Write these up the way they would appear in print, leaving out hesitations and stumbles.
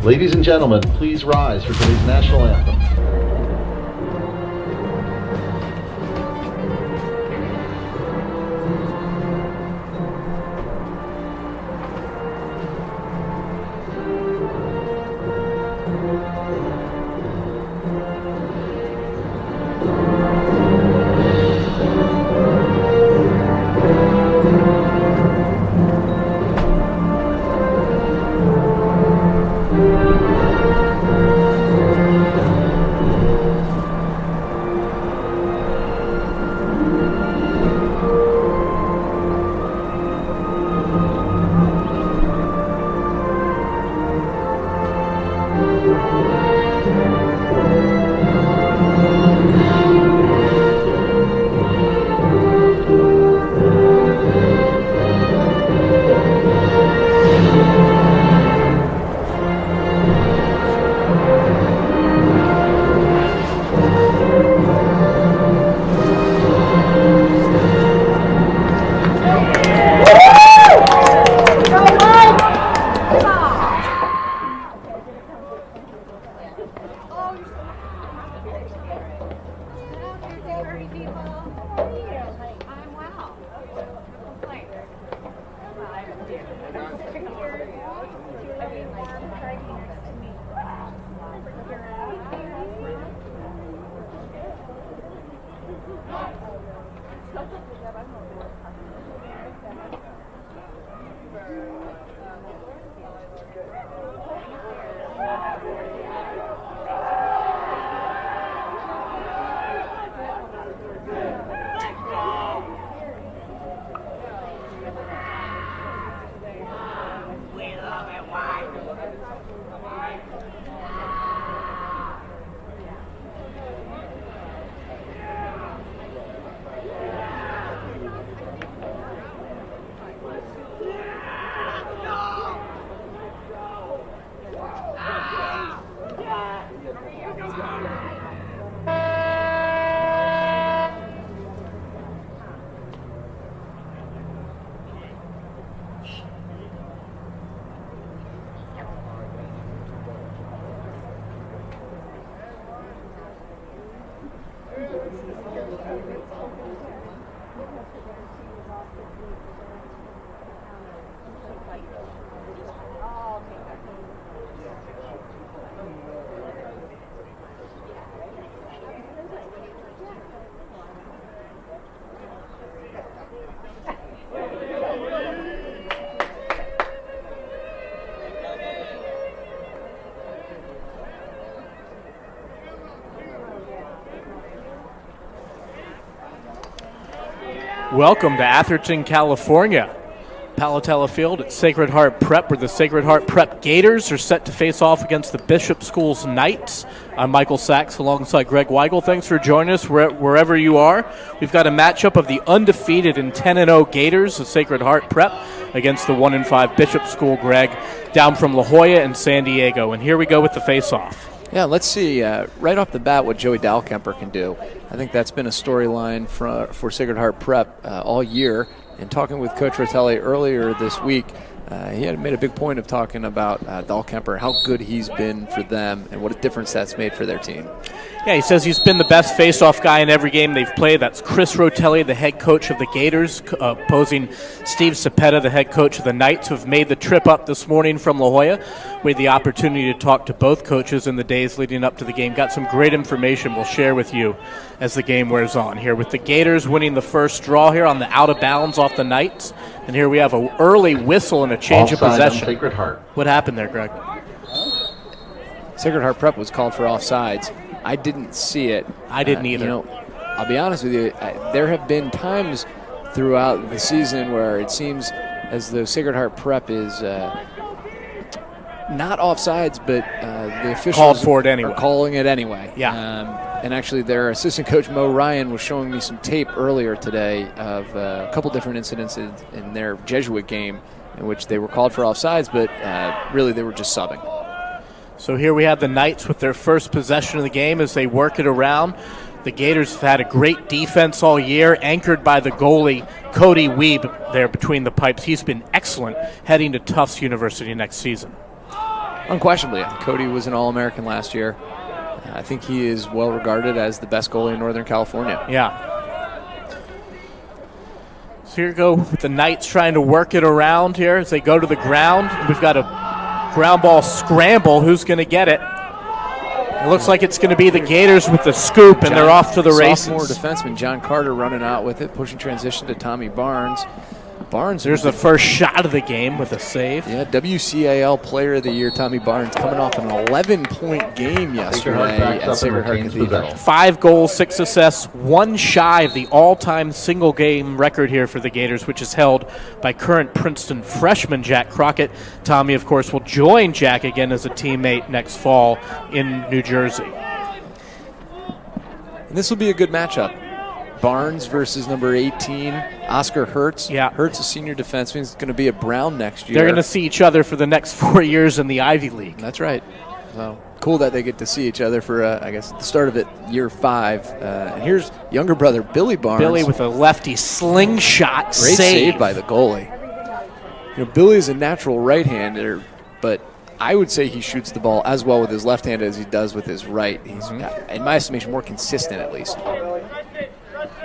Ladies and gentlemen, please rise for today's national anthem. Welcome to Atherton, California. Palatella Field at Sacred Heart Prep, where the Sacred Heart Prep Gators are set to face off against the Bishop Schools Knights. I'm Michael Sachs alongside Greg Weigel. Thanks for joining us wherever you are. We've got a matchup of the undefeated and 10-0 Gators of Sacred Heart Prep against the 1-5 Bishop School, Greg, down from La Jolla and San Diego. And here we go with the face-off. Yeah, let's see right off the bat what Joey Dahlkemper can do. I think that's been a storyline for Sacred Heart Prep all year. And talking with Coach Rotelli earlier this week, he had made a big point of talking about Dahlkemper, how good he's been for them, and what a difference that's made for their team. Yeah, he says he's been the best face-off guy in every game they've played. That's Chris Rotelli, the head coach of the Gators, opposing Steve Cepeda, the head coach of the Knights, who have made the trip up this morning from La Jolla. We had the opportunity to talk to both coaches in the days leading up to the game. Got some great information we'll share with you as the game wears on here. With the Gators winning the first draw here on the out-of-bounds off the Knights. And here we have an early whistle and a change of possession. Sacred Heart. What happened there, Greg? Sacred Heart Prep was called for offsides. I didn't see it. I didn't either. I'll be honest with you, there have been times throughout the season where it seems as though Sacred Heart Prep is not offsides, but the officials called for it anyway. Are calling it anyway. Yeah. And actually their assistant coach, Mo Ryan, was showing me some tape earlier today of a couple different incidents in their Jesuit game in which they were called for offsides, but really they were just subbing. So here we have the Knights with their first possession of the game as they work it around. The Gators have had a great defense all year, anchored by the goalie, Cody Weeb, there between the pipes. He's been excellent heading to Tufts University next season. unquestionably, Cody was an All-American last year. I think he is well regarded as the best goalie in Northern California. Yeah. So here we go with the Knights trying to work it around here as they go to the ground. We've got a ground ball scramble. Who's going to get it? It looks like it's going to be the Gators with the scoop, and they're off to the races. Sophomore defenseman John Carter running out with it, pushing transition to Tommy Barnes. There's the first shot of the game with a save. Yeah, WCAL Player of the Year Tommy Barnes coming off an 11-point game yesterday at Sacred Heart Cathedral. 5 goals, 6 assists, one shy of the all-time single-game record here for the Gators, which is held by current Princeton freshman Jack Crockett. Tommy, of course, will join Jack again as a teammate next fall in New Jersey. And this will be a good matchup. Barnes versus number 18, Oscar Hertz. Yeah. Hertz, a senior defenseman, is going to be at Brown next year. They're going to see each other for the next 4 years in the Ivy League. That's right. So cool that they get to see each other for, I guess, the start of it, year 5. And here's younger brother Billy Barnes. Billy with a lefty slingshot Great save by the goalie. You know, Billy is a natural right-hander, but I would say he shoots the ball as well with his left hand as he does with his right. He's, in my estimation, more consistent at least.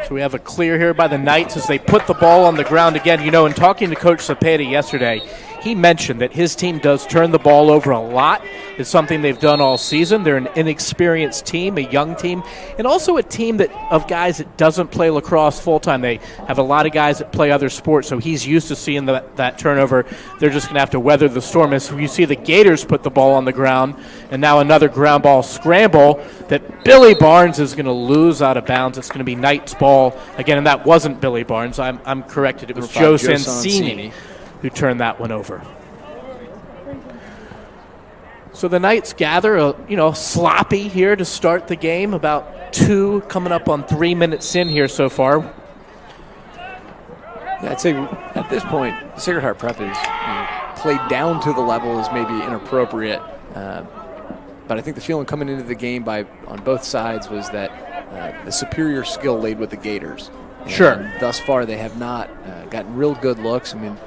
So we have a clear here by the Knights as they put the ball on the ground again. You know, in talking to Coach Cepeda yesterday, he mentioned that his team does turn the ball over a lot. It's something they've done all season. They're an inexperienced team, a young team, and also a team of guys that doesn't play lacrosse full-time. They have a lot of guys that play other sports, so he's used to seeing that turnover. They're just going to have to weather the storm. As you see the Gators put the ball on the ground, and now another ground ball scramble that Billy Barnes is going to lose out of bounds. It's going to be Knights ball again, and that wasn't Billy Barnes. I'm corrected. It was Joe Sansini who turned that one over. So the Knights gather, sloppy here to start the game. About 2 coming up on 3 minutes in here so far. Yeah, I'd say at this point, Sacred Heart Prep is played down to the level is maybe inappropriate. But I think the feeling coming into the game on both sides was that the superior skill laid with the Gators. Sure. And thus far, they have not gotten real good looks. I mean,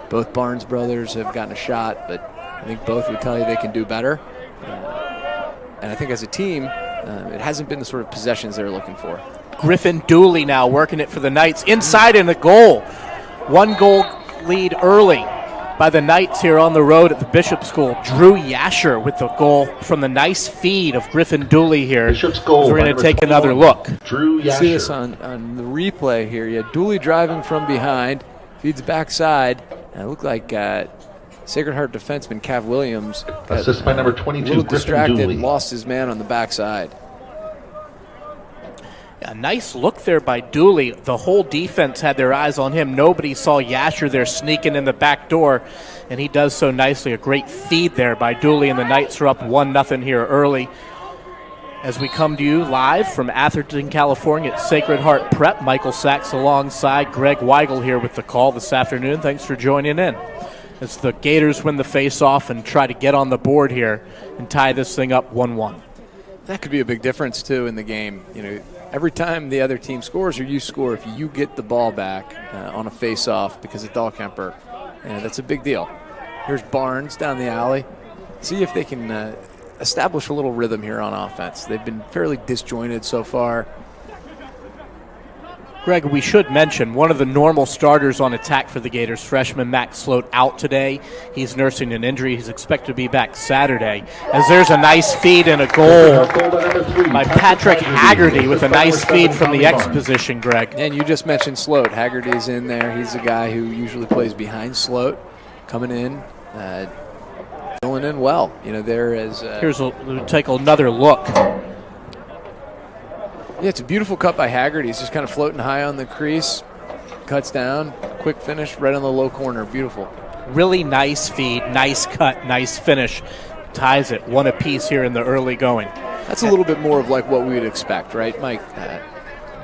both Barnes brothers have gotten a shot, but I think both would tell you they can do better. And I think as a team, it hasn't been the sort of possessions they're looking for. Griffin Dooley now working it for the Knights. Inside in the goal. 1 goal lead early by the Knights here on the road at the Bishop School. Drew Yasher with the goal from the nice feed of Griffin Dooley here. Bishop's goal. We're going to take another look. Drew Yasher. See this on the replay here. You had Dooley driving from behind, feeds backside, and it looked like Sacred Heart defenseman Cav Williams assist by number 22, a little Griffin distracted, Dooley. lost his man on the backside. A nice look there by Dooley. The whole defense had their eyes on him. Nobody saw Yasher there sneaking in the back door, and he does so nicely. A great feed there by Dooley, and the Knights are up 1-0 here early. As we come to you live from Atherton, California at Sacred Heart Prep, Michael Sachs alongside Greg Weigel here with the call this afternoon. Thanks for joining in. As the Gators win the face-off and try to get on the board here and tie this thing up 1-1. That could be a big difference, too, in the game. You know, every time the other team scores or you score, if you get the ball back on a face-off because of Dahlkemper, that's a big deal. Here's Barnes down the alley. See if they can establish a little rhythm here on offense. They've been fairly disjointed so far. Greg, we should mention one of the normal starters on attack for the Gators, freshman Max Sloat, out today. He's nursing an injury. He's expected to be back Saturday. As there's a nice feed and a goal by Patrick Haggerty with a nice feed from the X position, Greg. And you just mentioned Sloat. Haggerty's in there. He's a guy who usually plays behind Sloat, coming in, filling in well. There is. We'll take another look. Yeah, it's a beautiful cut by Haggerty. He's just kind of floating high on the crease, cuts down, quick finish right on the low corner. Beautiful. Really nice feed, nice cut, nice finish. Ties it 1 apiece here in the early going. That's a little bit more of like what we would expect, right, Mike?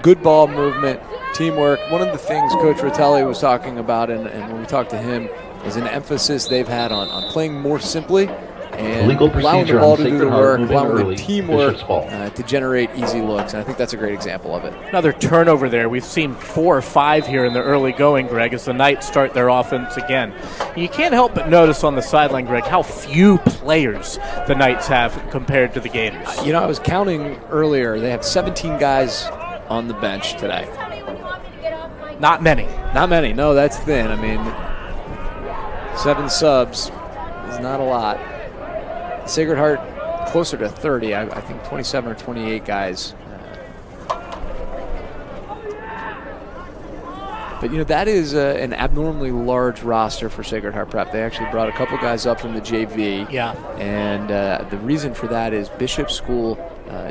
Good ball movement, teamwork. One of the things Coach Rotelli was talking about, and when we talked to him, is an emphasis they've had on playing more simply and Legal allowing the procedure ball on to do the Sacred Heart work, moving allowing early, the teamwork Bishop's ball. to generate easy looks. And I think that's a great example of it. Another turnover there. We've seen 4 or 5 here in the early going, Greg, as the Knights start their offense again. You can't help but notice on the sideline, Greg, how few players the Knights have compared to the Gators. I was counting earlier. They have 17 guys on the bench today. Not many. Not many. No, that's thin. I mean, 7 subs is not a lot. Sacred Heart closer to 30. I think 27 or 28 guys. But, that is an abnormally large roster for Sacred Heart Prep. They actually brought a couple guys up from the JV. Yeah. And the reason for that is Bishop School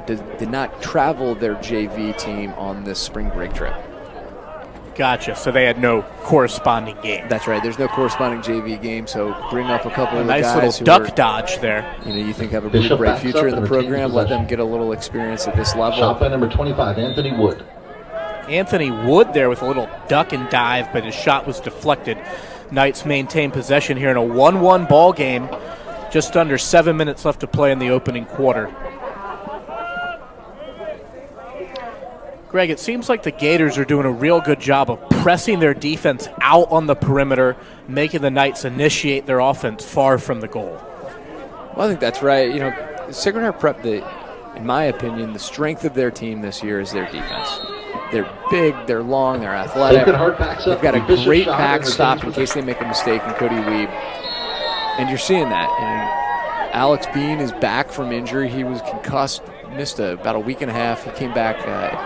did not travel their JV team on this spring break trip. Gotcha. So they had no corresponding game. That's right. There's no corresponding JV game, so bring up a couple of the nice guys little who duck dodge there. you think have a really Bishop bright backs future up in the and retains program. Let them possession. get a little experience at this level. Shot by number 25, Anthony Wood. Anthony Wood there with a little duck and dive, but his shot was deflected. Knights maintain possession here in a 1-1 ball game. Just under 7 minutes left to play in the opening quarter. Greg, it seems like the Gators are doing a real good job of pressing their defense out on the perimeter, making the Knights initiate their offense far from the goal. Well, I think that's right. Sacred Heart Prep, in my opinion, the strength of their team this year is their defense. They're big, they're long, they're athletic. Sacred Heart backs up. They've got a Bishop great shot and backstop in retains case they make a mistake in Cody Weeb. And you're seeing that. Alex Bean is back from injury. He was concussed, missed about a week and a half. He came back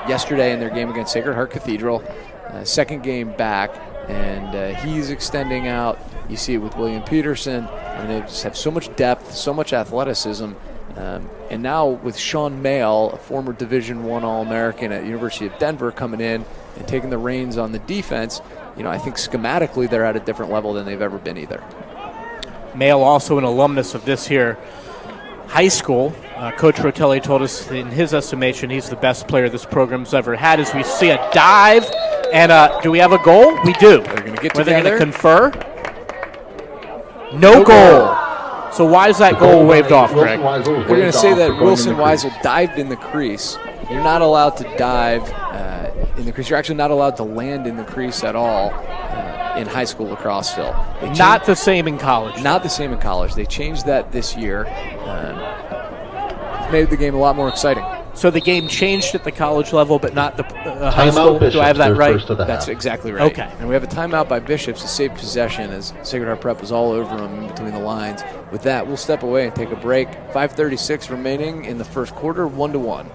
yesterday in their game against Sacred Heart Cathedral. Second game back, and he's extending out. You see it with William Peterson. They just have so much depth, so much athleticism. And now with Sean Mayle, a former Division I All-American at University of Denver, coming in and taking the reins on the defense, I think schematically they're at a different level than they've ever been either. Mayle also an alumnus of this here high school. Coach Rotelli told us in his estimation he's the best player this program's ever had. As we see a dive, and do we have a goal? We do. They're going to get Were they together. going to confer? No goal. So why is that goal waved off, Greg? We're going to say that Wilson Weisel dived in the crease. You're not allowed to dive in the crease. You're actually not allowed to land in the crease at all in high school lacrosse still. Not the same in college. Not the same in college. They changed that this year. Made the game a lot more exciting. So the game changed at the college level, but not the high Timeout school? Bishops, Do I have that their right? first of the That's half. exactly right. Okay. And we have a timeout by Bishops to save possession as Sacred Heart Prep was all over them in between the lines. With that, we'll step away and take a break. 5:36 remaining in the first quarter, 1-1.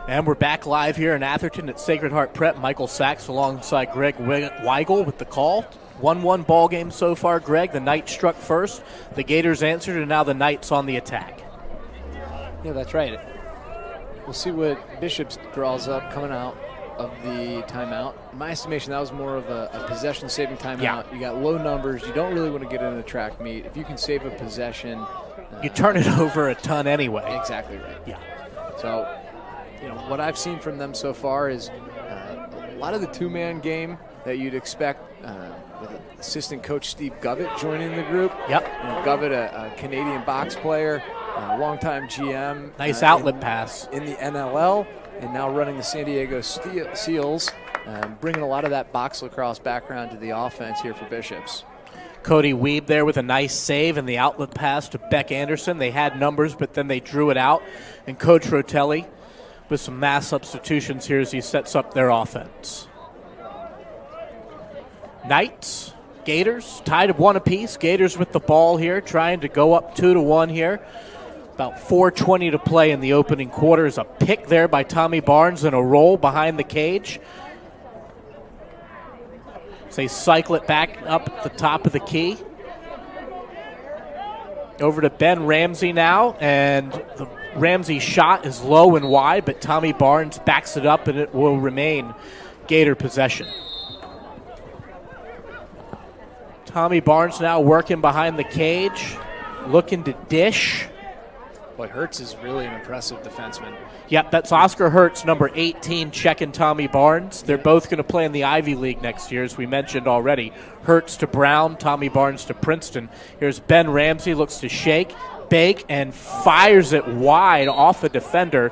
And we're back live here in Atherton at Sacred Heart Prep. Michael Sachs alongside Greg Weigel with the call. 1-1 ball game so far, Greg. The Knights struck first. The Gators answered, and now the Knights on the attack. Yeah, that's right. We'll see what Bishops draws up coming out of the timeout. In my estimation, that was more of a possession-saving timeout. Yeah. You got low numbers. You don't really want to get in a track meet. If you can save a possession, You turn it over a ton anyway. exactly right. Yeah. So, what I've seen from them so far is a lot of the two-man game that you'd expect with assistant coach Steve Govett joining the group. Yep. Govett, a Canadian box player, a longtime GM. Nice outlet pass. In the NLL, and now running the San Diego Seals, bringing a lot of that box lacrosse background to the offense here for Bishops. Cody Weeb there with a nice save and the outlet pass to Beck Anderson. They had numbers, but then they drew it out. And Coach Rotelli with some mass substitutions here as he sets up their offense. Knights, Gators, tied at 1 apiece. Gators with the ball here, trying to go up 2-1 here. About 4:20 to play in the opening quarters. A pick there by Tommy Barnes and a roll behind the cage. So they cycle it back up at the top of the key. Over to Ben Ramsey now, and the Ramsey shot is low and wide, but Tommy Barnes backs it up, and it will remain Gator possession. Tommy Barnes now working behind the cage, looking to dish. Boy, Hertz is really an impressive defenseman. Yep, that's Oscar Hertz, number 18, checking Tommy Barnes. They're both going to play in the Ivy League next year, as we mentioned already. Hertz to Brown, Tommy Barnes to Princeton. Here's Ben Ramsey, looks to shake, bake, and fires it wide off a defender.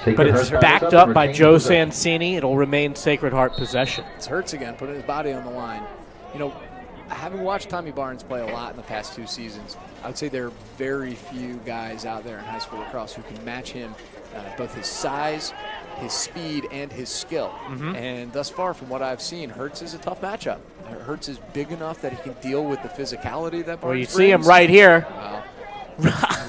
But it's backed up by Joe Sansini. It'll remain Sacred Heart possession. It's Hertz again, putting his body on the line. Having watched Tommy Barnes play a lot in the past 2 seasons, I would say there are very few guys out there in high school lacrosse who can match him, both his size, his speed, and his skill. Mm-hmm. And thus far, from what I've seen, Hertz is a tough matchup. Hertz is big enough that he can deal with the physicality that Barnes Well, you brings. see him right here. Wow.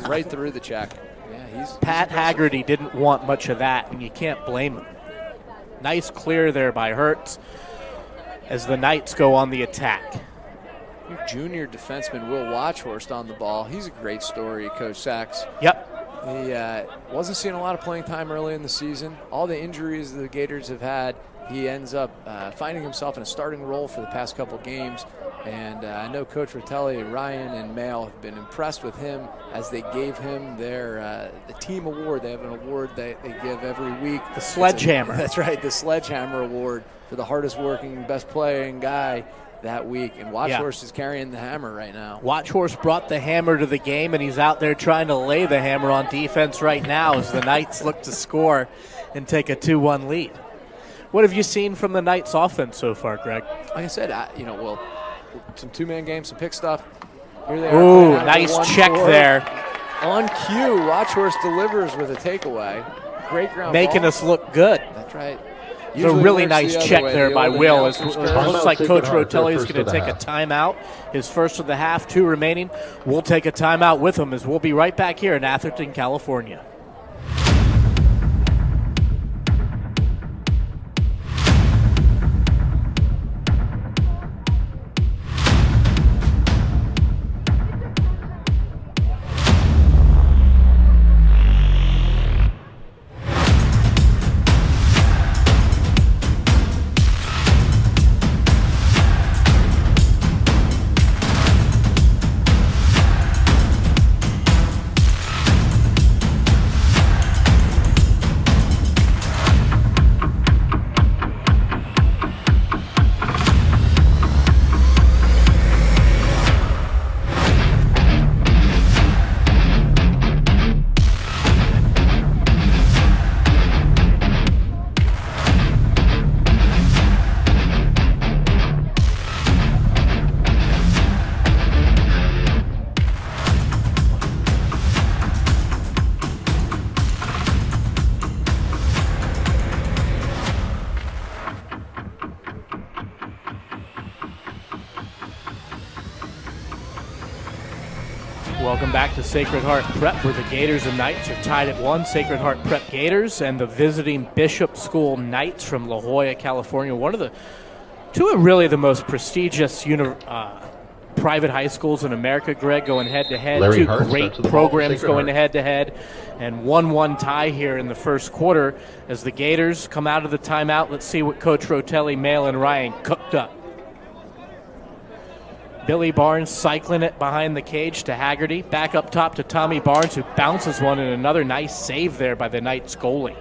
Right through the check. Yeah, he's Pat impressive. Haggerty didn't want much of that, and you can't blame him. Nice clear there by Hertz as the Knights go on the attack. Junior defenseman Will Watchhorst on the ball. He's a great story, Coach Sachs. Yep. He wasn't seeing a lot of playing time early in the season. All the injuries the Gators have had, he ends up finding himself in a starting role for the past couple games. And I know Coach Rotelli, Ryan, and Mail have been impressed with him as they gave him their the team award. They have an award they give every week. The Sledgehammer. That's right, the Sledgehammer Award for the hardest working, best playing guy that week, and Watchhorst is carrying the hammer right now. Watchhorst brought the hammer to the game, and he's out there trying to lay the hammer on defense right now as the Knights look to score and take a 2-1 lead. What have you seen from the Knights' offense so far, Greg? Like I said, some two-man games, some pick stuff. Here they are. Ooh, nice check there. On cue, Watchhorst delivers with a takeaway. Great ground Making ball. us look good. That's right. It's a really nice check there by Will. It It looks like Coach Rotelli is First going of to the take a half. timeout. His first of the half, 2 remaining. We'll take a timeout with him as we'll be right back here in Atherton, California. Welcome back to Sacred Heart Prep, where the Gators and Knights are tied at 1. Sacred Heart Prep Gators and the visiting Bishop School Knights from La Jolla, California. Two of really the most prestigious private high schools in America, Greg, going head-to-head. Larry Two Hart great starts with the ball for programs Sacred going Heart. head-to-head. And 1-1 tie here in the first quarter as the Gators come out of the timeout. Let's see what Coach Rotelli, Mail, and Ryan cooked up. Billy Barnes cycling it behind the cage to Haggerty. Back up top to Tommy Barnes, who bounces one, and another nice save there by the Knights goalie.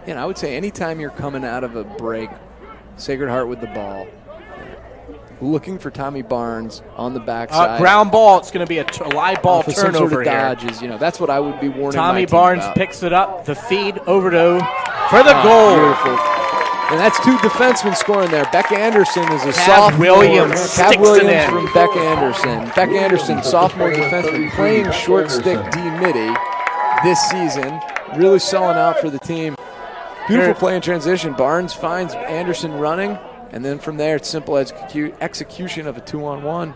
And I would say anytime you're coming out of a break, Sacred Heart with the ball, looking for Tommy Barnes on the backside. Ground ball. It's going to be a live ball some turnover sort of here. dodges. That's what I would be warning Tommy my team Barnes about. picks it up. The feed over to for the goal. Beautiful. And that's two defensemen scoring there. Beck Anderson is a Cav sophomore. Williams sticks Cav Williams it in. from Beck Anderson. Beck Anderson, sophomore defenseman, playing short stick D-midi this season. Really selling out for the team. Beautiful play in transition. Barnes finds Anderson running, and then from there it's simple execution of a 2-on-1.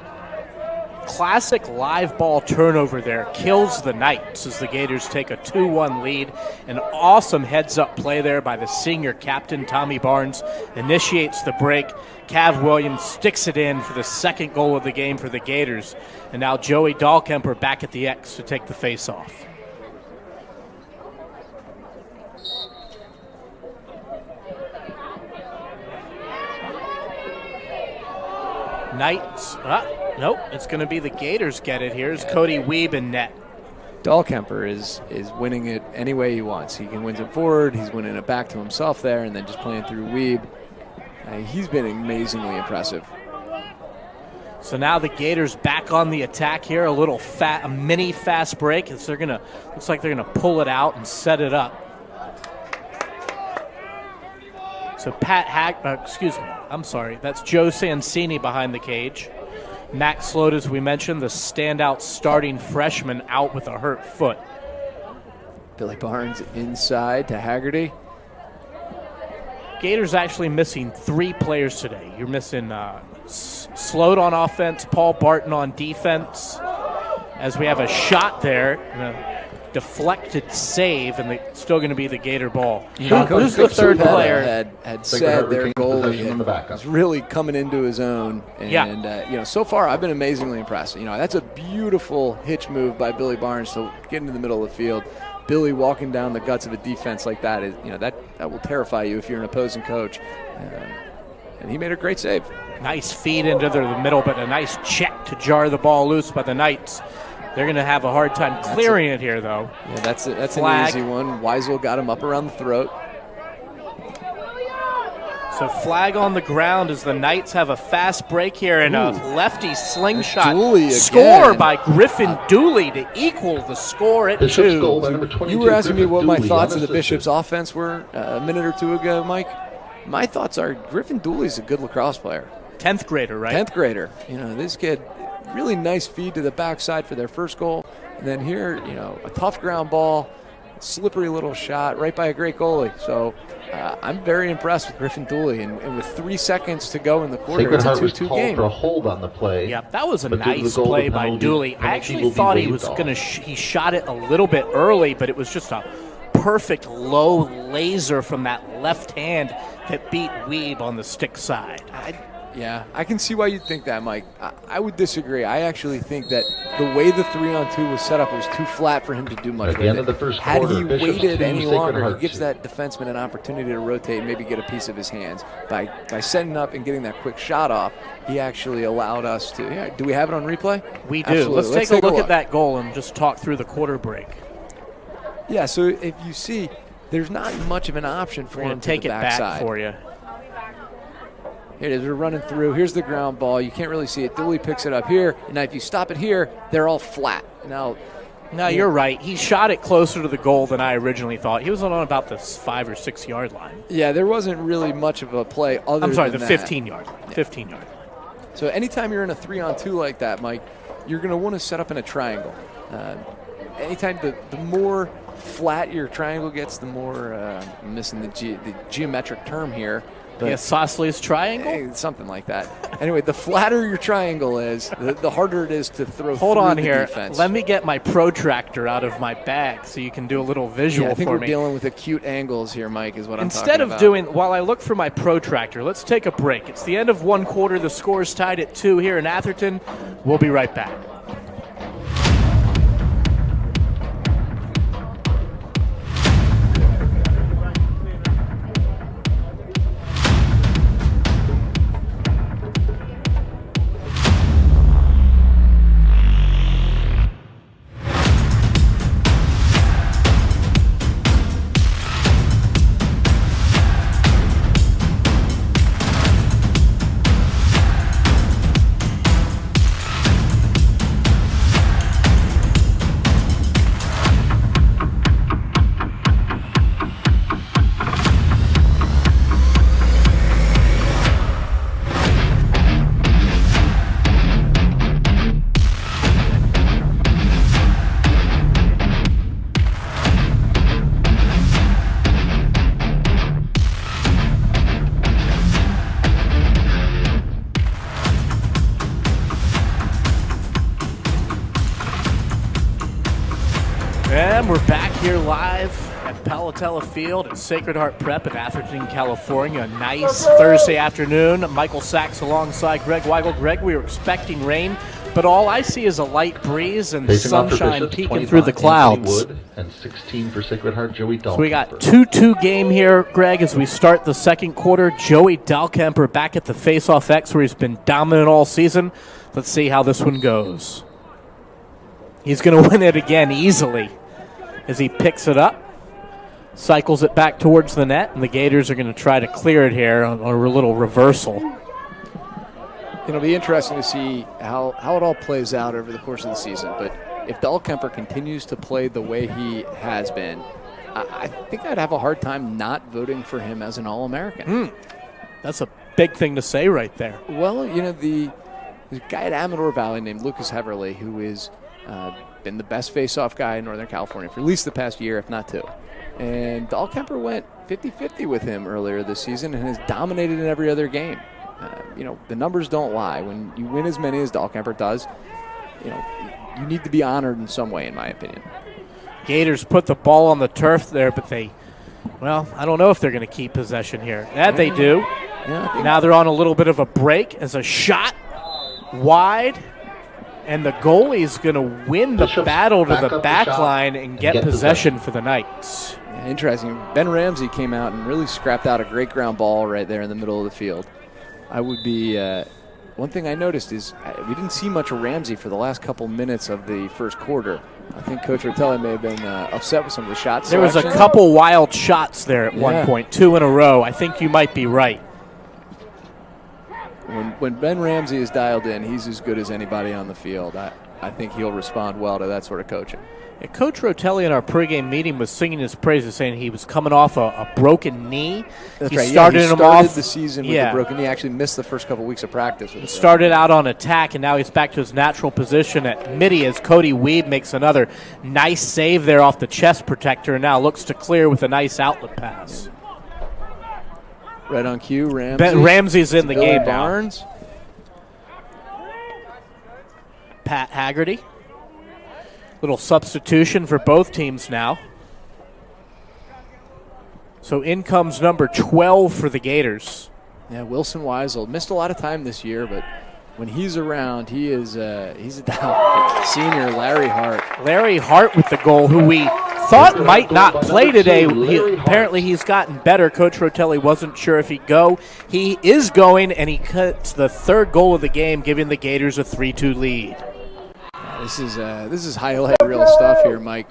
Classic live ball turnover there. Kills the Knights as the Gators take a 2-1 lead. An awesome heads-up play there by the senior captain, Tommy Barnes. Initiates the break. Cav Williams sticks it in for the second goal of the game for the Gators. And now Joey Dahlkemper back at the X to take the face-off. Knights. Nope, it's going to be the Gators get it here. It's Cody Weeb in net. Dahlkemper is winning it any way he wants. He can win it forward. He's winning it back to himself there, and then just playing through Weeb. He's been amazingly impressive. So now the Gators back on the attack here. A mini fast break. Looks like they're gonna pull it out and set it up. So that's Joe Sansini behind the cage. Max Sloat, as we mentioned, the standout starting freshman, out with a hurt foot. Billy Barnes inside to Haggerty. Gators actually missing 3 players today. You're missing Sloat on offense, Paul Barton on defense. As we have a shot there and a deflected save, and it's still going to be the Gator ball. Who's the third player? Had said their goalie on the backup. is really coming into his own, and so far I've been amazingly impressed. That's a beautiful hitch move by Billy Barnes to get into the middle of the field. Billy walking down the guts of a defense like that is, that will terrify you if you're an opposing coach. And he made a great save. Nice feed into the middle, but a nice check to jar the ball loose by the Knights. They're going to have a hard time clearing it here, though. Yeah, that's Flag. an easy one. Weisel got him up around the throat. So flag on the ground as the Knights have a fast break here, and a lefty slingshot Dooley score again. by Griffin Dooley to equal the score at Bishop's goal 2. by number 22. You were asking me what my Griffin thoughts of Dooley, the Bishop's offense were a minute or two ago, Mike. My thoughts are Griffin Dooley's a good lacrosse player. 10th grader, right? 10th grader. This kid, really nice feed to the backside for their first goal. And then here, a tough ground ball, slippery little shot right by a great goalie. So I'm very impressed with Griffin Dooley. And with 3 seconds to go in the quarter, Sacred it's a Heart was 2-2 called game. for a hold on the play. Yeah, that was a But due to the nice goal, play the by penalty- Dooley. I penalty actually will be thought he waived was off. going to he shot it a little bit early, but it was just a perfect low laser from that left hand that beat Weeb on the stick side. I can see why you'd think that, Mike. I would disagree. I actually think that the way the 3-on-2 was set up was too flat for him to do much At the with end it. of the first Had quarter, he Bishop's waited 2, any Sacred longer, he Heart gives 2. that defenseman an opportunity to rotate and maybe get a piece of his hands. By setting up and getting that quick shot off, he actually allowed us to. Yeah, do we have it on replay? We do. Absolutely. Let's take a look at that goal and just talk through the quarter break. Yeah, so if you see, there's not much of an option for We're him going to to take the it backside. back for you. Here it is. We're running through. Here's the ground ball. You can't really see it. Dooley picks it up here. And now if you stop it here, they're all flat. Now, No, you're right. He shot it closer to the goal than I originally thought. He was on about the 5 or 6 yard line. yeah, there wasn't really much of a play other I'm sorry, than the that. 15 yard line. 15 yard line. So anytime you're in a 3-on-2 like that, Mike, you're going to want to set up in a triangle. Anytime the more flat your triangle gets, the more I'm missing the geometric term here. But Isosceles triangle? something like that. Anyway, the flatter your triangle is, the harder it is to throw Hold through on the here. defense. Let me get my protractor out of my bag so you can do a little visual I think for we're me. dealing with acute angles here, Mike, is what I'm talking Instead of about. doing, while I look for my protractor, let's take a break. It's the end of one quarter. The score is tied at 2 here in Atherton. We'll be right back. And we're back here live at Palatella Field at Sacred Heart Prep in Atherton, California. A nice Thursday afternoon. Michael Sachs alongside Greg Weigel. Greg, we were expecting rain, but all I see is a light breeze and Facing off for sunshine Bishops, peeking 25, through the clouds. Anthony Wood, and 16 for Sacred Heart, Joey Dahlkemper. So we got 2-2 game here, Greg, as we start the second quarter. Joey Dahlkemper back at the face-off X where he's been dominant all season. Let's see how this one goes. He's going to win it again easily as he picks it up, cycles it back towards the net, and the Gators are going to try to clear it here on a little reversal. It'll be interesting to see how it all plays out over the course of the season. But if Dahlkemper continues to play the way he has been, I think I'd have a hard time not voting for him as an All-American. That's a big thing to say right there. Well, you know, there's a guy at Amador Valley named Lucas Heverly who is been the best face-off guy in Northern California for at least the past year, if not 2. And Dahlkemper went 50-50 with him earlier this season and has dominated in every other game. You know, the numbers don't lie. When you win as many as Dahlkemper does, you know, you need to be honored in some way, in my opinion. Gators put the ball on the turf there, but I don't know if they're going to keep possession here. That they do. Yeah, Now they're on a little bit of a break as a shot wide, and the goalie's going to win the Bishop's battle to back the up back the shot line and get possession for the Knights. Yeah, interesting. Ben Ramsey came out and really scrapped out a great ground ball right there in the middle of the field. I would be one thing I noticed is we didn't see much of Ramsey for the last couple minutes of the first quarter. I think Coach Rotelli may have been upset with some of the shots. There was a couple wild shots there at one point, 2 in a row. I think you might be right. When Ben Ramsey is dialed in, he's as good as anybody on the field. I think he'll respond well to that sort of coaching. Yeah, Coach Rotelli in our pregame meeting was singing his praises, saying he was coming off a broken knee. That's he right. Started he him started off the season with a broken knee. Actually missed the first couple weeks of practice. With started out on attack, and now he's back to his natural position at midi as Cody Weeb makes another nice save there off the chest protector, and now looks to clear with a nice outlet pass. Right on cue, Ramsey. Ramsey's in the Billy game Barnes. now. Pat Haggerty. Little substitution for both teams now. So in comes number 12 for the Gators. Yeah, Wilson Weisel missed a lot of time this year, but when he's around, he's a down. Senior Larry Hart. Larry Hart with the goal, who we thought might not play today. Apparently he's gotten better. Coach Rotelli wasn't sure if he'd go. He is going, and he cuts the third goal of the game, giving the Gators a 3-2 lead. This is highlight reel stuff here, Mike.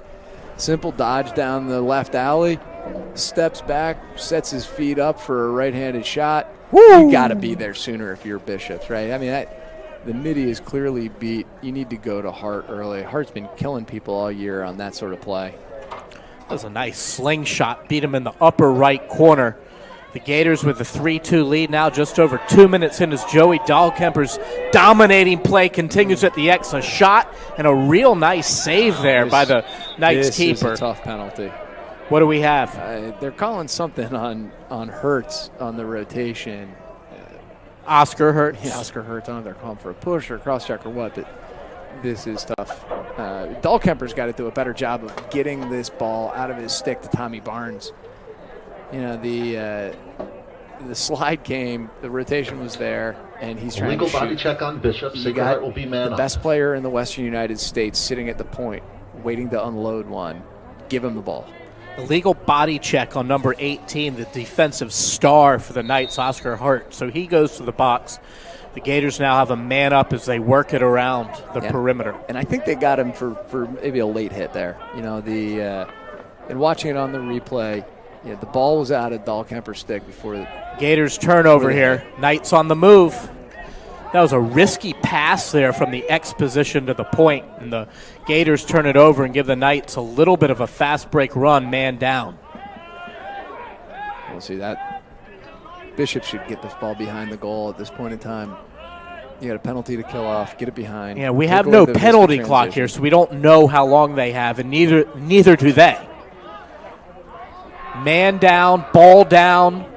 Simple dodge down the left alley, steps back, sets his feet up for a right-handed shot. You got to be there sooner if you're Bishops, right? I mean, the midi is clearly beat. You need to go to Hart early. Hart's been killing people all year on that sort of play. That was a nice slingshot, beat him in the upper right corner. The Gators with a 3-2 lead now, just over 2 minutes in as Joey Dahlkemper's dominating play continues at the X. A shot and a real nice save there by the Knights keeper. This is a tough penalty. What do we have? They're calling something on Hertz on the rotation. Oscar Hertz. Yeah, Oscar Hertz. I don't know if they're calling for a push or a cross check or what, but this is tough. Dahlkemper's got to do a better job of getting this ball out of his stick to Tommy Barnes. You know, the slide came, the rotation was there, and he's trying to shoot. Legal body check on Bishop. Sacred Heart will be man the up. best player in the Western United States sitting at the point, waiting to unload one. Give him the ball. Illegal body check on number 18, the defensive star for the Knights, Oscar Hart. So he goes to the box. The Gators now have a man up as they work it around the perimeter. And I think they got him for maybe a late hit there. You know, in watching it on the replay, the ball was out of Dahlkemper's stick before the Gators turnover here. Knights on the move. That was a risky pass there from the X position to the point, and the Gators turn it over and give the Knights a little bit of a fast break run, man down. We'll see that. Bishop should get this ball behind the goal at this point in time. You got a penalty to kill off, get it behind. Yeah, we have no penalty clock here, so we don't know how long they have, and neither do they. Man down, ball down.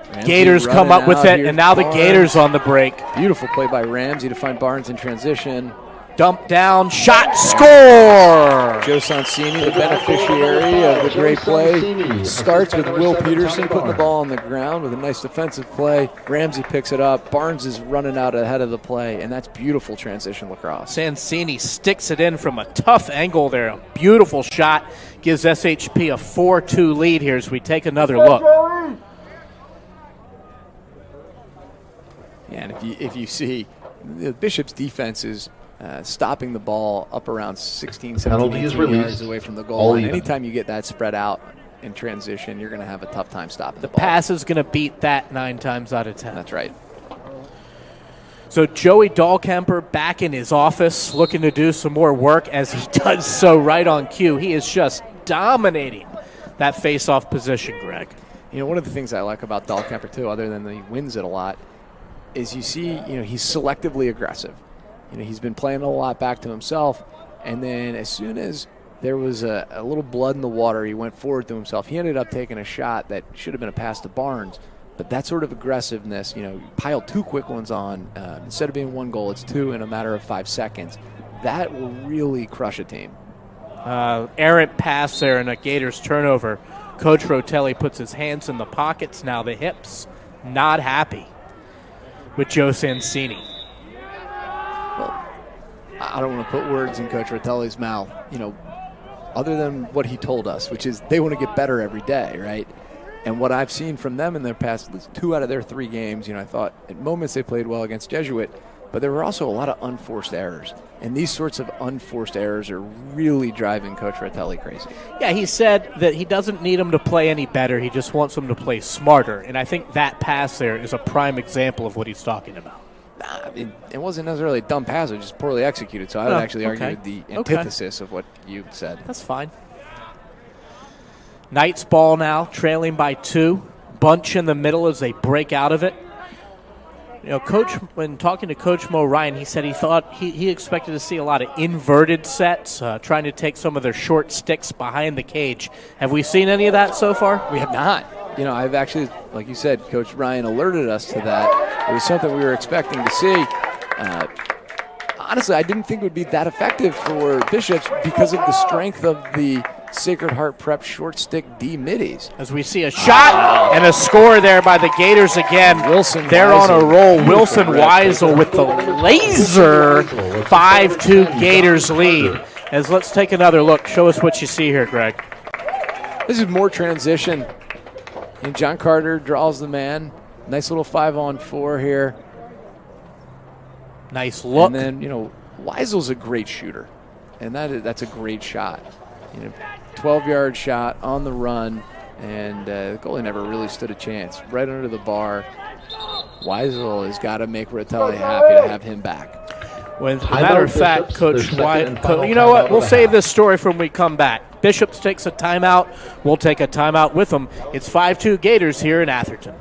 Ramsey Gators come up with it, and now the Gators on the break. Beautiful play by Ramsey to find Barnes in transition. Dump down, shot, score! Joe Sonsini, the beneficiary of the great play, starts with Will Peterson putting the ball on the ground with a nice defensive play. Ramsey picks it up. Barnes is running out ahead of the play, and that's beautiful transition lacrosse. Sonsini sticks it in from a tough angle there. A beautiful shot. Gives SHP a 4-2 lead here as we take another look. Yeah, and if you see, the Bishop's defense is stopping the ball up around 16, 17, 18 yards away from the goal. And anytime you get that spread out in transition, you're going to have a tough time stopping the ball. The pass is going to beat that 9 times out of 10. That's right. So Joey Dahlkemper back in his office looking to do some more work, as he does so right on cue. He is just dominating that face-off position, Greg. You know, one of the things I like about Dahlkemper, too, other than that he wins it a lot, is you see, he's selectively aggressive. He's been playing a lot back to himself, and then as soon as there was a little blood in the water, he went forward to himself. He ended up taking a shot that should have been a pass to Barnes, but that sort of aggressiveness, piled 2 quick ones on. Instead of being 1 goal, it's 2 in a matter of 5 seconds. That will really crush a team. Errant pass there and a Gators turnover. Coach Rotelli puts his hands in the pockets now, the hips. Not happy with Joe Sonsini. Well, I don't want to put words in Coach Rotelli's mouth, other than what he told us, which is they want to get better every day, right? And what I've seen from them in their past 2 out of their 3 games, I thought at moments they played well against Jesuit, but there were also a lot of unforced errors. And these sorts of unforced errors are really driving Coach Rotelli crazy. Yeah, he said that he doesn't need them to play any better. He just wants them to play smarter. And I think that pass there is a prime example of what he's talking about. It wasn't necessarily a dumb pass. It was just poorly executed. So I would actually argue with the antithesis of what you said. That's fine. Knights ball now, trailing by 2. Bunch in the middle as they break out of it. Coach, when talking to Coach Mo Ryan, he said he thought he expected to see a lot of inverted sets, trying to take some of their short sticks behind the cage. Have we seen any of that so far? We have not. I've actually, like you said, Coach Ryan alerted us to that. It was something we were expecting to see. Honestly, I didn't think it would be that effective for Bishops because of the strength of the Sacred Heart Prep short stick D middies. As we see a shot and a score there by the Gators again. Wilson They're Weisel. On a roll. Wilson Weisel with the laser 5-2 Gators lead. As let's take another look. Show us what you see here, Greg. This is more transition. And John Carter draws the man. Nice little 5-on-4 here. Nice look. And then, Weisel's a great shooter. And that's a great shot. 12-yard shot on the run, and the goalie never really stood a chance. Right under the bar. Weisel has got to make Rotelli happy to have him back. Well, as a matter of fact, Coach White, you know what? We'll save this story for when we come back. Bishops takes a timeout. We'll take a timeout with them. It's 5-2 Gators here in Atherton.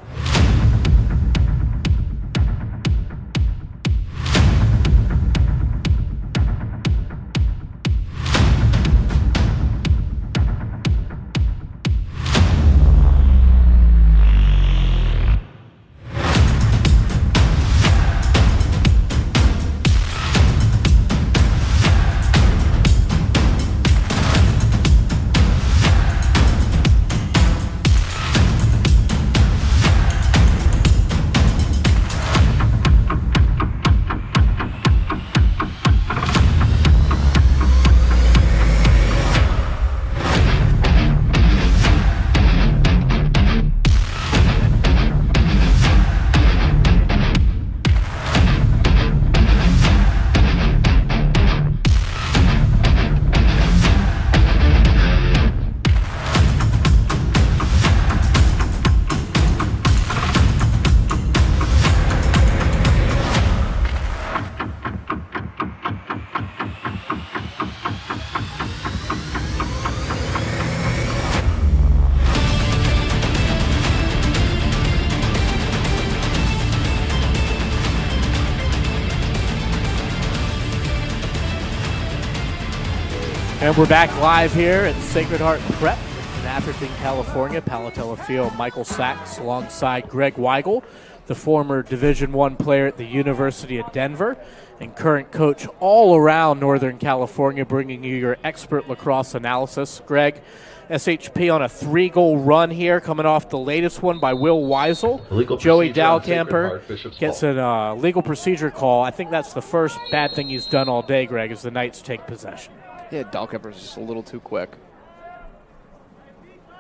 And we're back live here at Sacred Heart Prep in Atherton, California. Palatella Field, Michael Sachs alongside Greg Weigel, the former Division I player at the University of Denver and current coach all around Northern California, bringing you your expert lacrosse analysis. Greg, SHP on a 3-goal run here, coming off the latest one by Will Weisel. Joey Dalcamper gets a legal procedure call. I think that's the first bad thing he's done all day, Greg, as the Knights take possession. Yeah, Dalcamper's just a little too quick.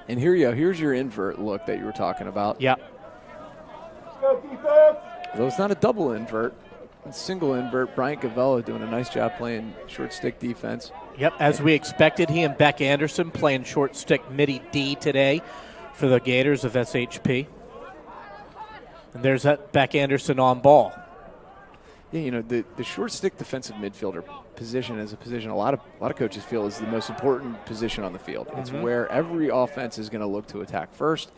And here you go. Here's your invert look that you were talking about. Yep. Though it's not a double invert, it's single invert. Bryant Gavello doing a nice job playing short stick defense. Yep, as we expected, he and Beck Anderson playing short stick midi D today for the Gators of SHP. And there's that Beck Anderson on ball. Yeah, you know, the short stick defensive midfielder position is a position a lot of coaches feel is the most important position on the field. It's where every offense is going to look to attack first.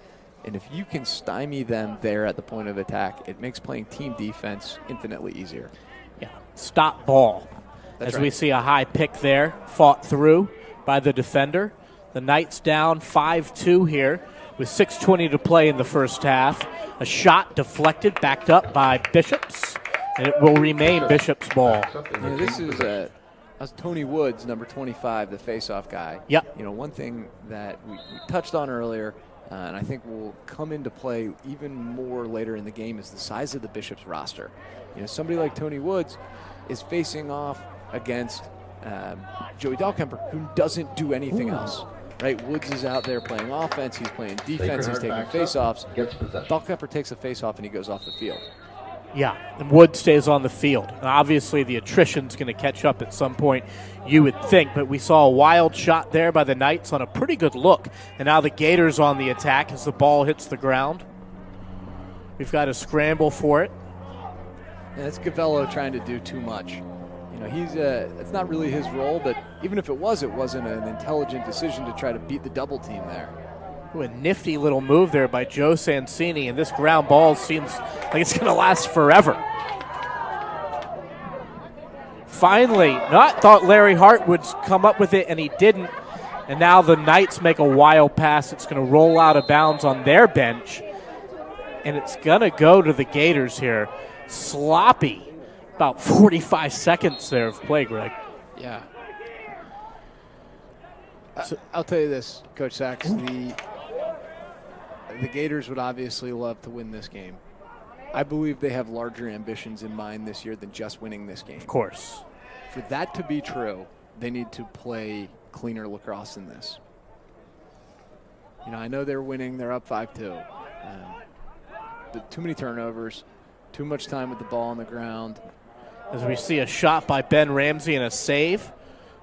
And if you can stymie them there at the point of attack, it makes playing team defense infinitely easier. Yeah, stop ball. That's as right. we see a high pick there, fought through by the defender. The Knights down 5-2 here with 6:20 to play in the first half. A shot deflected, backed up by Bishops, and it will remain Bishops' ball. Yeah, this is that's Tony Woods, number 25, the face-off guy. Yep. You know, one thing that we touched on earlier, and I think will come into play even more later in the game, is the size of the Bishops roster. You know, somebody like Tony Woods is facing off against Joey Dalcamper, who doesn't do anything else. Right? Woods is out there playing offense. He's playing defense. He's taking face-offs. Dalcamper takes a face-off, and he goes off the field. Yeah, and Wood stays on the field. And obviously, the attrition's going to catch up at some point, you would think. But we saw a wild shot there by the Knights on a pretty good look. And now the Gators on the attack as the ball hits the ground. We've got a scramble for it. Yeah, that's Gavello trying to do too much. You know, it's not really his role, but even if it wasn't an intelligent decision to try to beat the double team there. Ooh, a nifty little move there by Joe Sansini, and this ground ball seems like it's going to last forever. Finally, not thought Larry Hart would come up with it, and he didn't. And now the Knights make a wild pass. It's going to roll out of bounds on their bench, and it's going to go to the Gators here. Sloppy. About 45 seconds there of play, Greg. Yeah. I'll tell you this, Coach Sachs. The Gators would obviously love to win this game. I believe they have larger ambitions in mind this year than just winning this game. Of course. For that to be true, they need to play cleaner lacrosse than this. You know, I know they're winning. They're up 5-2. But too many turnovers, too much time with the ball on the ground. As we see a shot by Ben Ramsey and a save.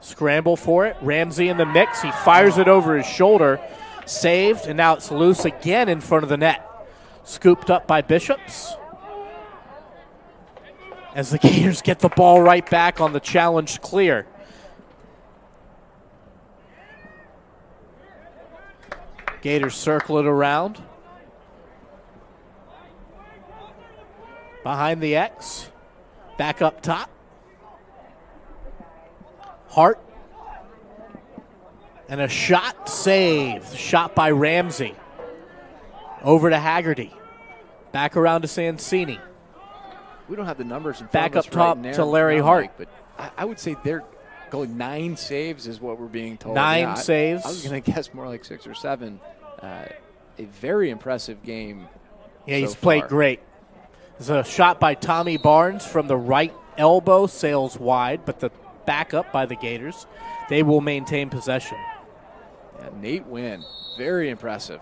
Scramble for it. Ramsey in the mix. He fires it over his shoulder. Saved, and now it's loose again in front of the net. Scooped up by Bishops. As the Gators get the ball right back on the challenged clear. Gators circle it around. Behind the X. Back up top. Hart. And a shot save. Shot by Ramsey. Over to Haggerty. Back around to Sansini. We don't have the numbers in front Back of us up top right now, to Larry Hart. Mike, but I would say they're going 9 saves is what we're being told. 9 saves. I was going to guess more like 6 or 7. A very impressive game. Yeah, he's so played far. great. There's a shot by Tommy Barnes from the right elbow, sails wide, but the back up by the Gators. They will maintain possession. Yeah, Nate Wynn, very impressive.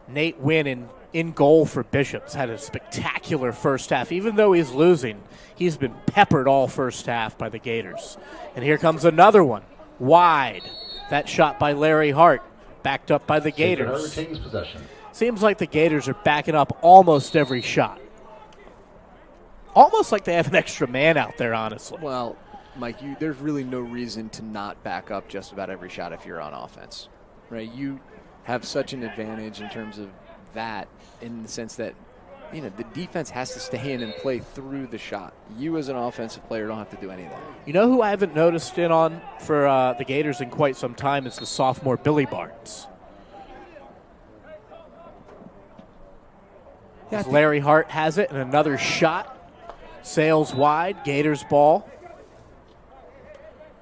Nate Wynn in goal for Bishops had a spectacular first half. Even though he's losing, he's been peppered all first half by the Gators. And here comes another one, wide. That shot by Larry Hart, backed up by the Gators. Retains possession. Seems like the Gators are backing up almost every shot. Almost like they have an extra man out there, honestly. Well, Mike, there's really no reason to not back up just about every shot if you're on offense, right? You have such an advantage in terms of that, in the sense that the defense has to stay in and play through the shot. You as an offensive player don't have to do any of that. You know who I haven't noticed in on for the Gators in quite some time is the sophomore Billy Barnes. Yeah, Larry Hart has it, and another shot. Sails wide, Gators ball.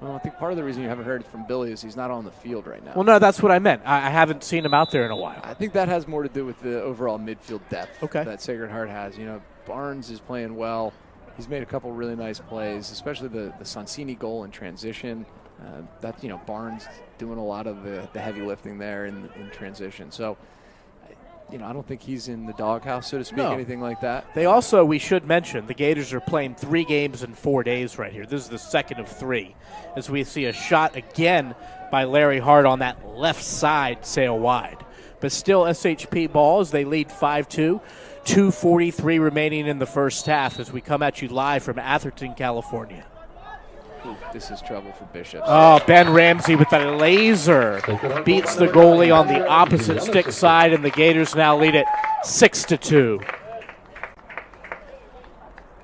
Well, I think part of the reason you haven't heard from Billy is he's not on the field right now. Well, no, that's what I meant. I haven't seen him out there in a while. I think that has more to do with the overall midfield depth that Sacred Heart has. Barnes is playing well. He's made a couple really nice plays, especially the Sonsini goal in transition. Barnes doing a lot of the heavy lifting there in transition. So, I don't think he's in the doghouse, so to speak, anything like that. They also, we should mention, the Gators are playing 3 games in 4 days right here. This is the second of 3, as we see a shot again by Larry Hart on that left side sail wide. But still SHP ball as they lead 5-2. 2:43 remaining in the first half as we come at you live from Atherton, California. Ooh, this is trouble for Bishop. Oh, Ben Ramsey with a laser beats the goalie on the opposite stick side, and the Gators now lead it 6-2.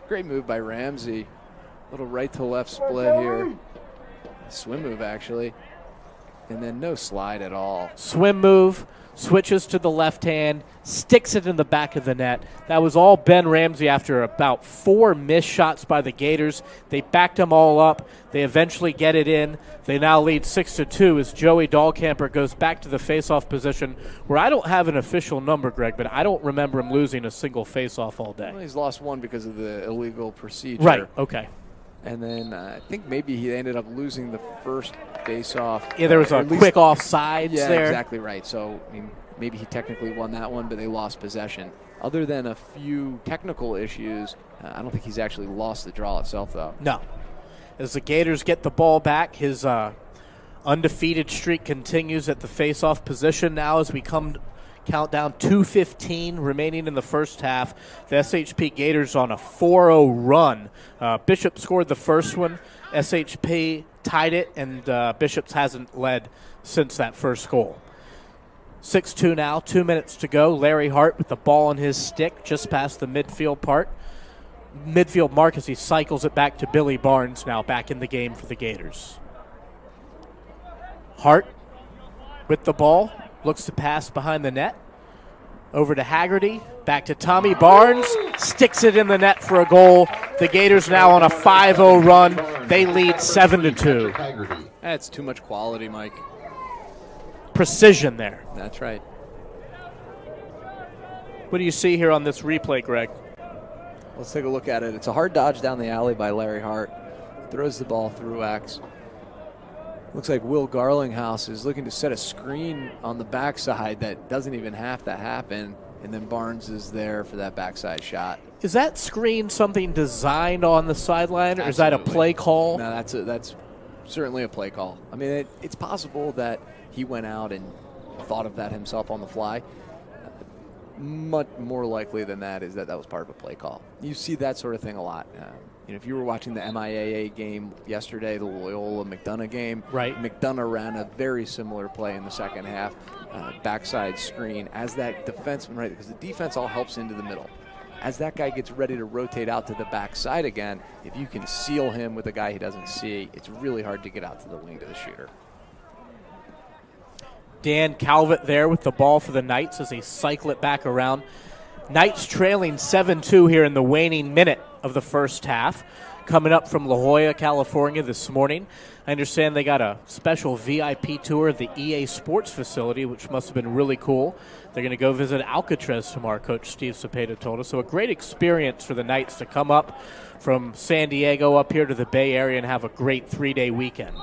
Great move by Ramsey. Little right to left split here. Swim move, actually. And then no slide at all. Swim move, switches to the left hand, sticks it in the back of the net. That was all Ben Ramsey after about 4 missed shots by the Gators. They backed them all up. They eventually get it in. They now lead 6-2 as Joey Dahlkemper goes back to the faceoff position where I don't have an official number, Greg, but I don't remember him losing a single faceoff all day. Well, he's lost 1 because of the illegal procedure. Right, okay. And then I think maybe he ended up losing the first face-off. Yeah, there was a quick offsides there. Yeah, exactly right. So, maybe he technically won that one, but they lost possession. Other than a few technical issues, I don't think he's actually lost the draw itself, though. No. As the Gators get the ball back, his undefeated streak continues at the face-off position now as we count down 2:15 remaining in the first half. The SHP Gators on a 4-0 run. Bishop scored the first one. SHP tied it, and Bishops hasn't led since that first goal. 6-2 now, 2 minutes to go. Larry Hart with the ball on his stick just past the midfield mark as he cycles it back to Billy Barnes, now back in the game for the Gators. Hart with the ball, looks to pass behind the net. Over to Haggerty, back to Tommy Barnes, sticks it in the net for a goal. The Gators now on a 5-0 run. They lead 7-2. That's too much quality, Mike. Precision there. That's right. What do you see here on this replay, Greg? Let's take a look at it. It's a hard dodge down the alley by Larry Hart. Throws the ball through X. Looks like Will Garlinghouse is looking to set a screen on the backside that doesn't even have to happen, and then Barnes is there for that backside shot. Is that screen something designed on the sideline, or is that a play call? No, that's certainly a play call. I mean, it's possible that he went out and thought of that himself on the fly. Much more likely than that is that was part of a play call. You see that sort of thing a lot. If you were watching the MIAA game yesterday, the Loyola-McDonough game, right. McDonough ran a very similar play in the second half, backside screen, as that defenseman, right, because the defense all helps into the middle. As that guy gets ready to rotate out to the backside again, if you can seal him with a guy he doesn't see, it's really hard to get out to the wing to the shooter. Dan Calvert there with the ball for the Knights as they cycle it back around. Knights trailing 7-2 here in the waning minute of the first half. Coming up from La Jolla, California this morning. I understand they got a special VIP tour of the EA Sports facility, which must have been really cool. They're going to go visit Alcatraz tomorrow, Coach Steve Cepeda told us. So a great experience for the Knights to come up from San Diego up here to the Bay Area and have a great 3-day weekend.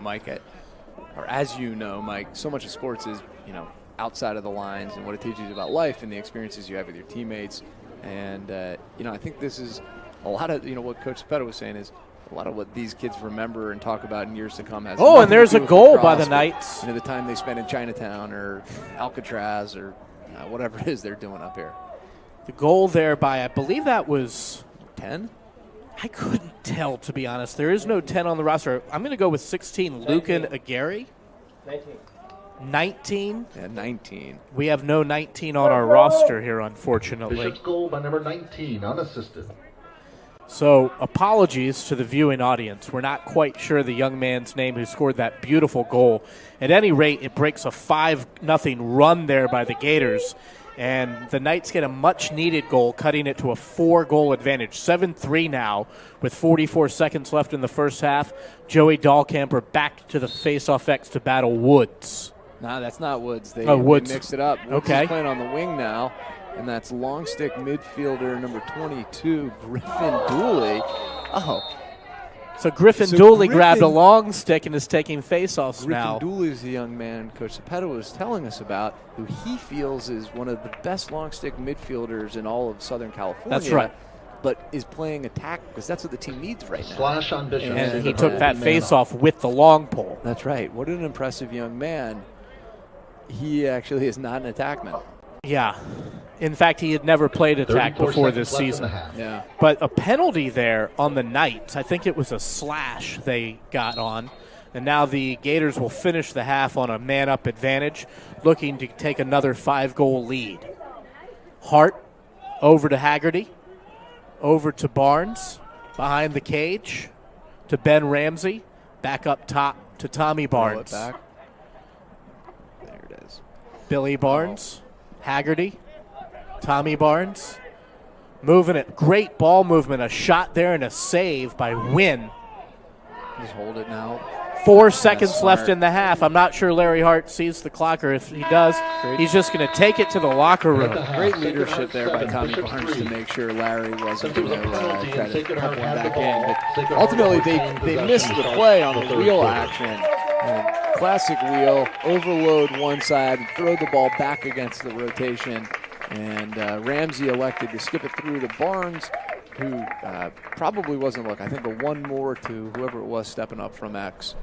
Mike, as you know, Mike, so much of sports is, outside of the lines and what it teaches you about life and the experiences you have with your teammates. And, I think this is a lot of, what Coach Cepeda was saying is a lot of what these kids remember and talk about in years to come. Has and there's a goal by the Knights. The time they spend in Chinatown or Alcatraz or whatever it is they're doing up here. The goal there by, I believe that was 10? I couldn't tell, to be honest. There is no 10 on the roster. I'm going to go with 16, Lucan Aguirre. 19. 19? Yeah, 19. We have no 19 on our roster here, unfortunately. Bishop's goal by number 19, unassisted. So apologies to the viewing audience. We're not quite sure the young man's name who scored that beautiful goal. At any rate, it breaks a 5-0 run there by the Gators. And the Knights get a much-needed goal, cutting it to a 4-goal advantage. 7-3 now with 44 seconds left in the first half. Joey Dahlkamper back to the face-off X to battle Woods. No, that's not Woods. They Woods. mixed it up. Woods Okay. is playing on the wing now, and that's long stick midfielder number 22, Griffin Dooley. So Griffin Dooley grabbed a long stick and is taking face-offs now. Griffin Dooley is the young man Coach Cepeda was telling us about, who he feels is one of the best long stick midfielders in all of Southern California. That's right. But is playing attack because that's what the team needs right now. Slash on Bishop. And he took that face-off with the long pole. That's right. What an impressive young man. He actually is not an attackman. Yeah. In fact, he had never played attack 34 before this seconds left in season. the half. Yeah. But a penalty there on the Knights. I think it was a slash they got on. And now the Gators will finish the half on a man-up advantage, looking to take another 5-goal lead. Hart over to Haggerty, over to Barnes, behind the cage, to Ben Ramsey, back up top to Tommy Barnes. Throw it back. There it is. Billy Barnes, Haggerty, Tommy Barnes, moving it. Great ball movement, a shot there and a save by Wynn. Just hold it now. 4 seconds smart. left in the half. I'm not sure Larry Hart sees the clock, or if he does, he's just going to take it to the locker room. Great leadership there by Tommy Barnes to make sure Larry wasn't going to try to put one back in. But ultimately, they missed the play on the wheel action. Classic wheel, overload one side, throw the ball back against the rotation. And Ramsey elected to skip it through to Barnes, who probably wasn't looking. I think the one more to whoever it was stepping up from X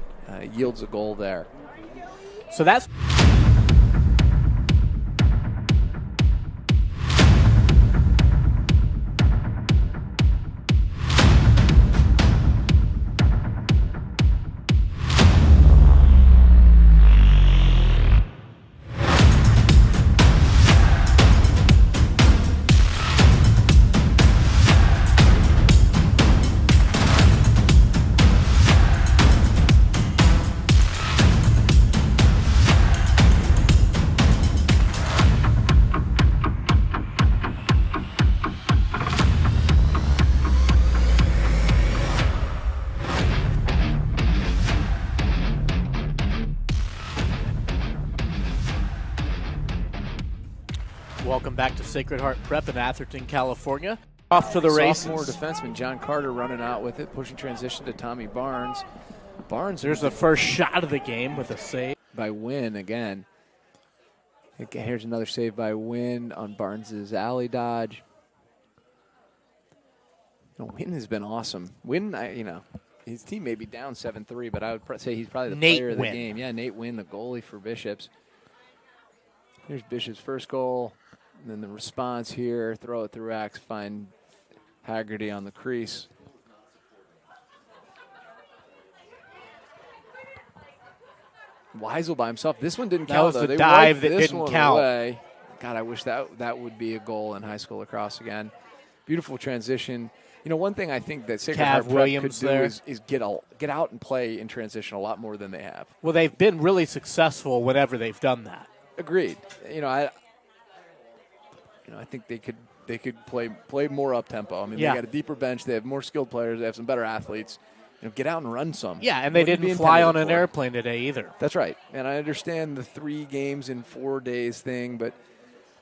yields a goal there. So that's welcome back to Sacred Heart Prep in Atherton, California. Off to the races. Sophomore defenseman John Carter running out with it, pushing transition to Tommy Barnes. Barnes, There's the first shot of the game with a save. By Wynn again. Here's another save by Wynn on Barnes' alley dodge. Wynn has been awesome. Wynn, his team may be down 7-3, but I would say he's probably the Nate player of the Wynn. game. Yeah, Nate Wynn, the goalie for Bishops. Here's Bishop's first goal. And then the response here, throw it through Axe, find Haggerty on the crease. Weisel by himself. This one didn't That count, was though. the They dive wiped that this didn't one count. away. God, I wish that would be a goal in high school lacrosse again. Beautiful transition. One thing I think that Sacred Cav Heart Prep could Williams do there. is get out and play in transition a lot more than they have. Well, they've been really successful whenever they've done that. Agreed. I think they could play more up tempo. I mean, Yeah. they got a deeper bench. They have more skilled players. They have some better athletes. Get out and run some. Yeah, and they What you'd be didn't fly on intended an for. airplane today either. That's right. And I understand the 3 games in 4 days thing, but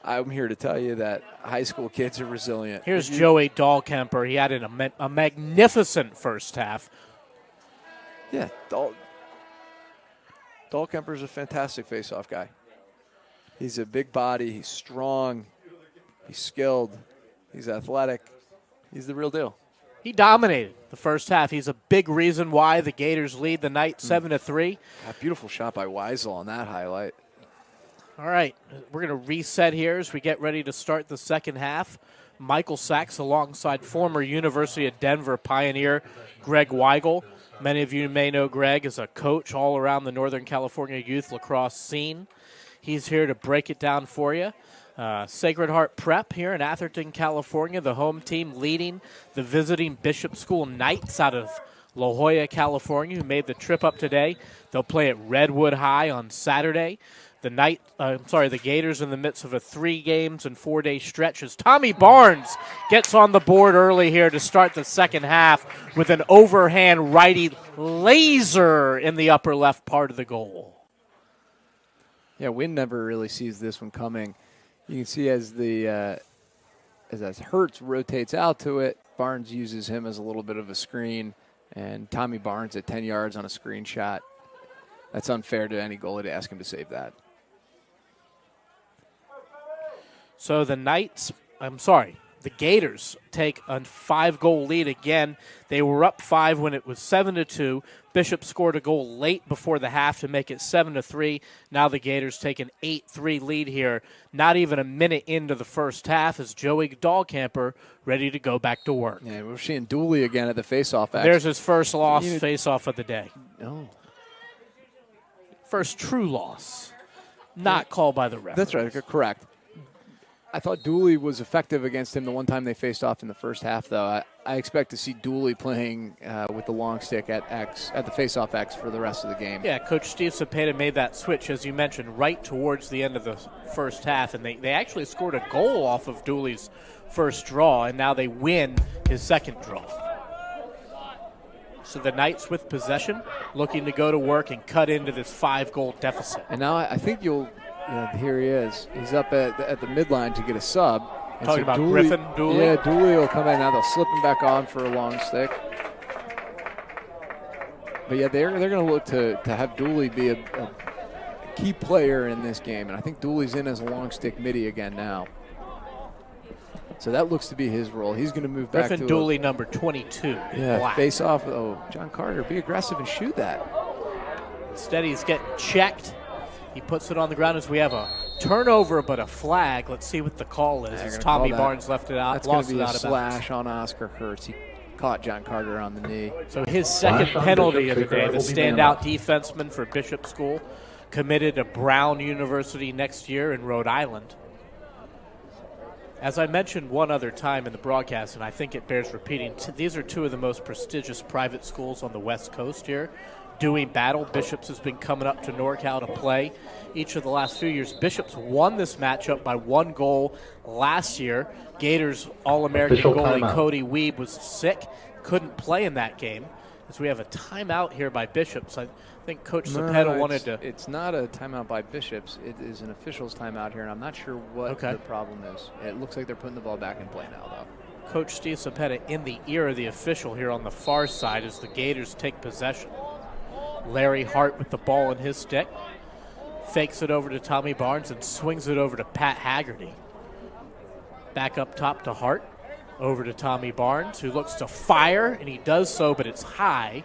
I'm here to tell you that high school kids are resilient. Here's Joey Dahlkemper. He had a magnificent first half. Yeah, Dahlkemper's a fantastic face-off guy. He's a big body. He's strong. He's skilled. He's athletic. He's the real deal. He dominated the first half. He's a big reason why the Gators lead the night 7-3. A beautiful shot by Weisel on that highlight. All right, we're going to reset here as we get ready to start the second half. Michael Sachs alongside former University of Denver Pioneer Greg Weigel. Many of you may know Greg as a coach all around the Northern California youth lacrosse scene. He's here to break it down for you. Sacred Heart Prep here in Atherton, California, the home team leading the visiting Bishop School Knights out of La Jolla, California, who made the trip up today. They'll play at Redwood High on Saturday. The Gators in the midst of a 3-games and 4-day stretch as Tommy Barnes gets on the board early here to start the second half with an overhand righty laser in the upper left part of the goal. Yeah, Wynn never really sees this one coming. You can see as Hertz rotates out to it, Barnes uses him as a little bit of a screen, and Tommy Barnes at 10 yards on a screen shot. That's unfair to any goalie to ask him to save that. So the Gators take a 5-goal lead again. They were up 5 when it was 7-2. Bishop scored a goal late before the half to make it 7-3. Now the Gators take an 8-3 lead here. Not even a minute into the first half as Joey Dahlkemper ready to go back to work. Yeah, we're seeing Dooley again at the faceoff. There's his first loss faceoff of the day. No. First true loss. Not called by the ref. That's right, correct. I thought Dooley was effective against him the one time they faced off in the first half, though. I expect to see Dooley playing with the long stick at the face-off X for the rest of the game. Yeah, Coach Steve Cepeda made that switch, as you mentioned, right towards the end of the first half, and they actually scored a goal off of Dooley's first draw, and now they win his second draw. So the Knights with possession, looking to go to work and cut into this 5-goal deficit. And now I think here he is. He's up at the midline to get a sub. And Talking about Dooley, Dooley? Yeah, Dooley will come in. Now they'll slip him back on for a long stick. But, yeah, they're going to look to have Dooley be a key player in this game. And I think Dooley's in as a long stick midi again now. So that looks to be his role. He's going to move back to Dooley, number 22. Yeah, black. Face off. Oh, John Carter, be aggressive and shoot that. Instead, he's getting checked. He puts it on the ground as we have a turnover, but a flag. Let's see what the call is. As Tommy Barnes left it out. That's going to be a slash on Oscar Hertz. He caught John Carter on the knee. So his second penalty of the day, the standout defenseman for Bishop School, committed to Brown University next year in Rhode Island. As I mentioned one other time in the broadcast, and I think it bears repeating, these are two of the most prestigious private schools on the West Coast here. Doing battle. Bishops has been coming up to NorCal to play each of the last few years. Bishops won this matchup by 1 goal last year. Gators All-American goalie Cody Weeb was sick, couldn't play in that game. As we have a timeout here by Bishops. I think Coach Cepeda wanted to. It's not a timeout by Bishops. It is an official's timeout here, and I'm not sure what the problem is. It looks like they're putting the ball back in play now, though. Coach Steve Cepeda in the ear of the official here on the far side as the Gators take possession. Larry Hart with the ball in his stick. Fakes it over to Tommy Barnes and swings it over to Pat Haggerty. Back up top to Hart. Over to Tommy Barnes, who looks to fire, and he does so, but it's high.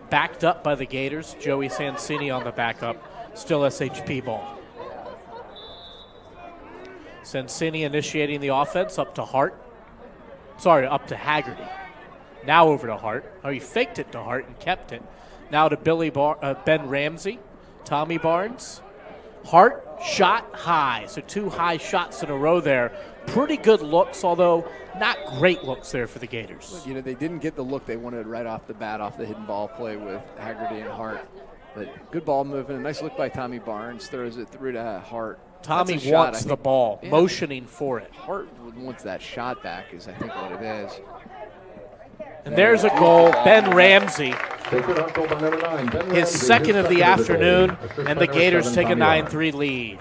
Backed up by the Gators. Joey Sansini on the backup. Still SHP ball. Sansini initiating the offense up to Hart. Up to Haggerty. Now over to Hart. Oh, he faked it to Hart and kept it. Now to Ben Ramsey, Tommy Barnes. Hart, shot high. So 2 high shots in a row there. Pretty good looks, although not great looks there for the Gators. You know, they didn't get the look they wanted right off the bat off the hidden ball play with Haggerty and Hart. But good ball movement. A nice look by Tommy Barnes. Throws it through to Hart. Tommy wants the ball, motioning for it. Hart wants that shot back is, I think, what it is. And there's a goal. Ben Ramsey, his second of the afternoon, and the Gators take a 9-3 lead.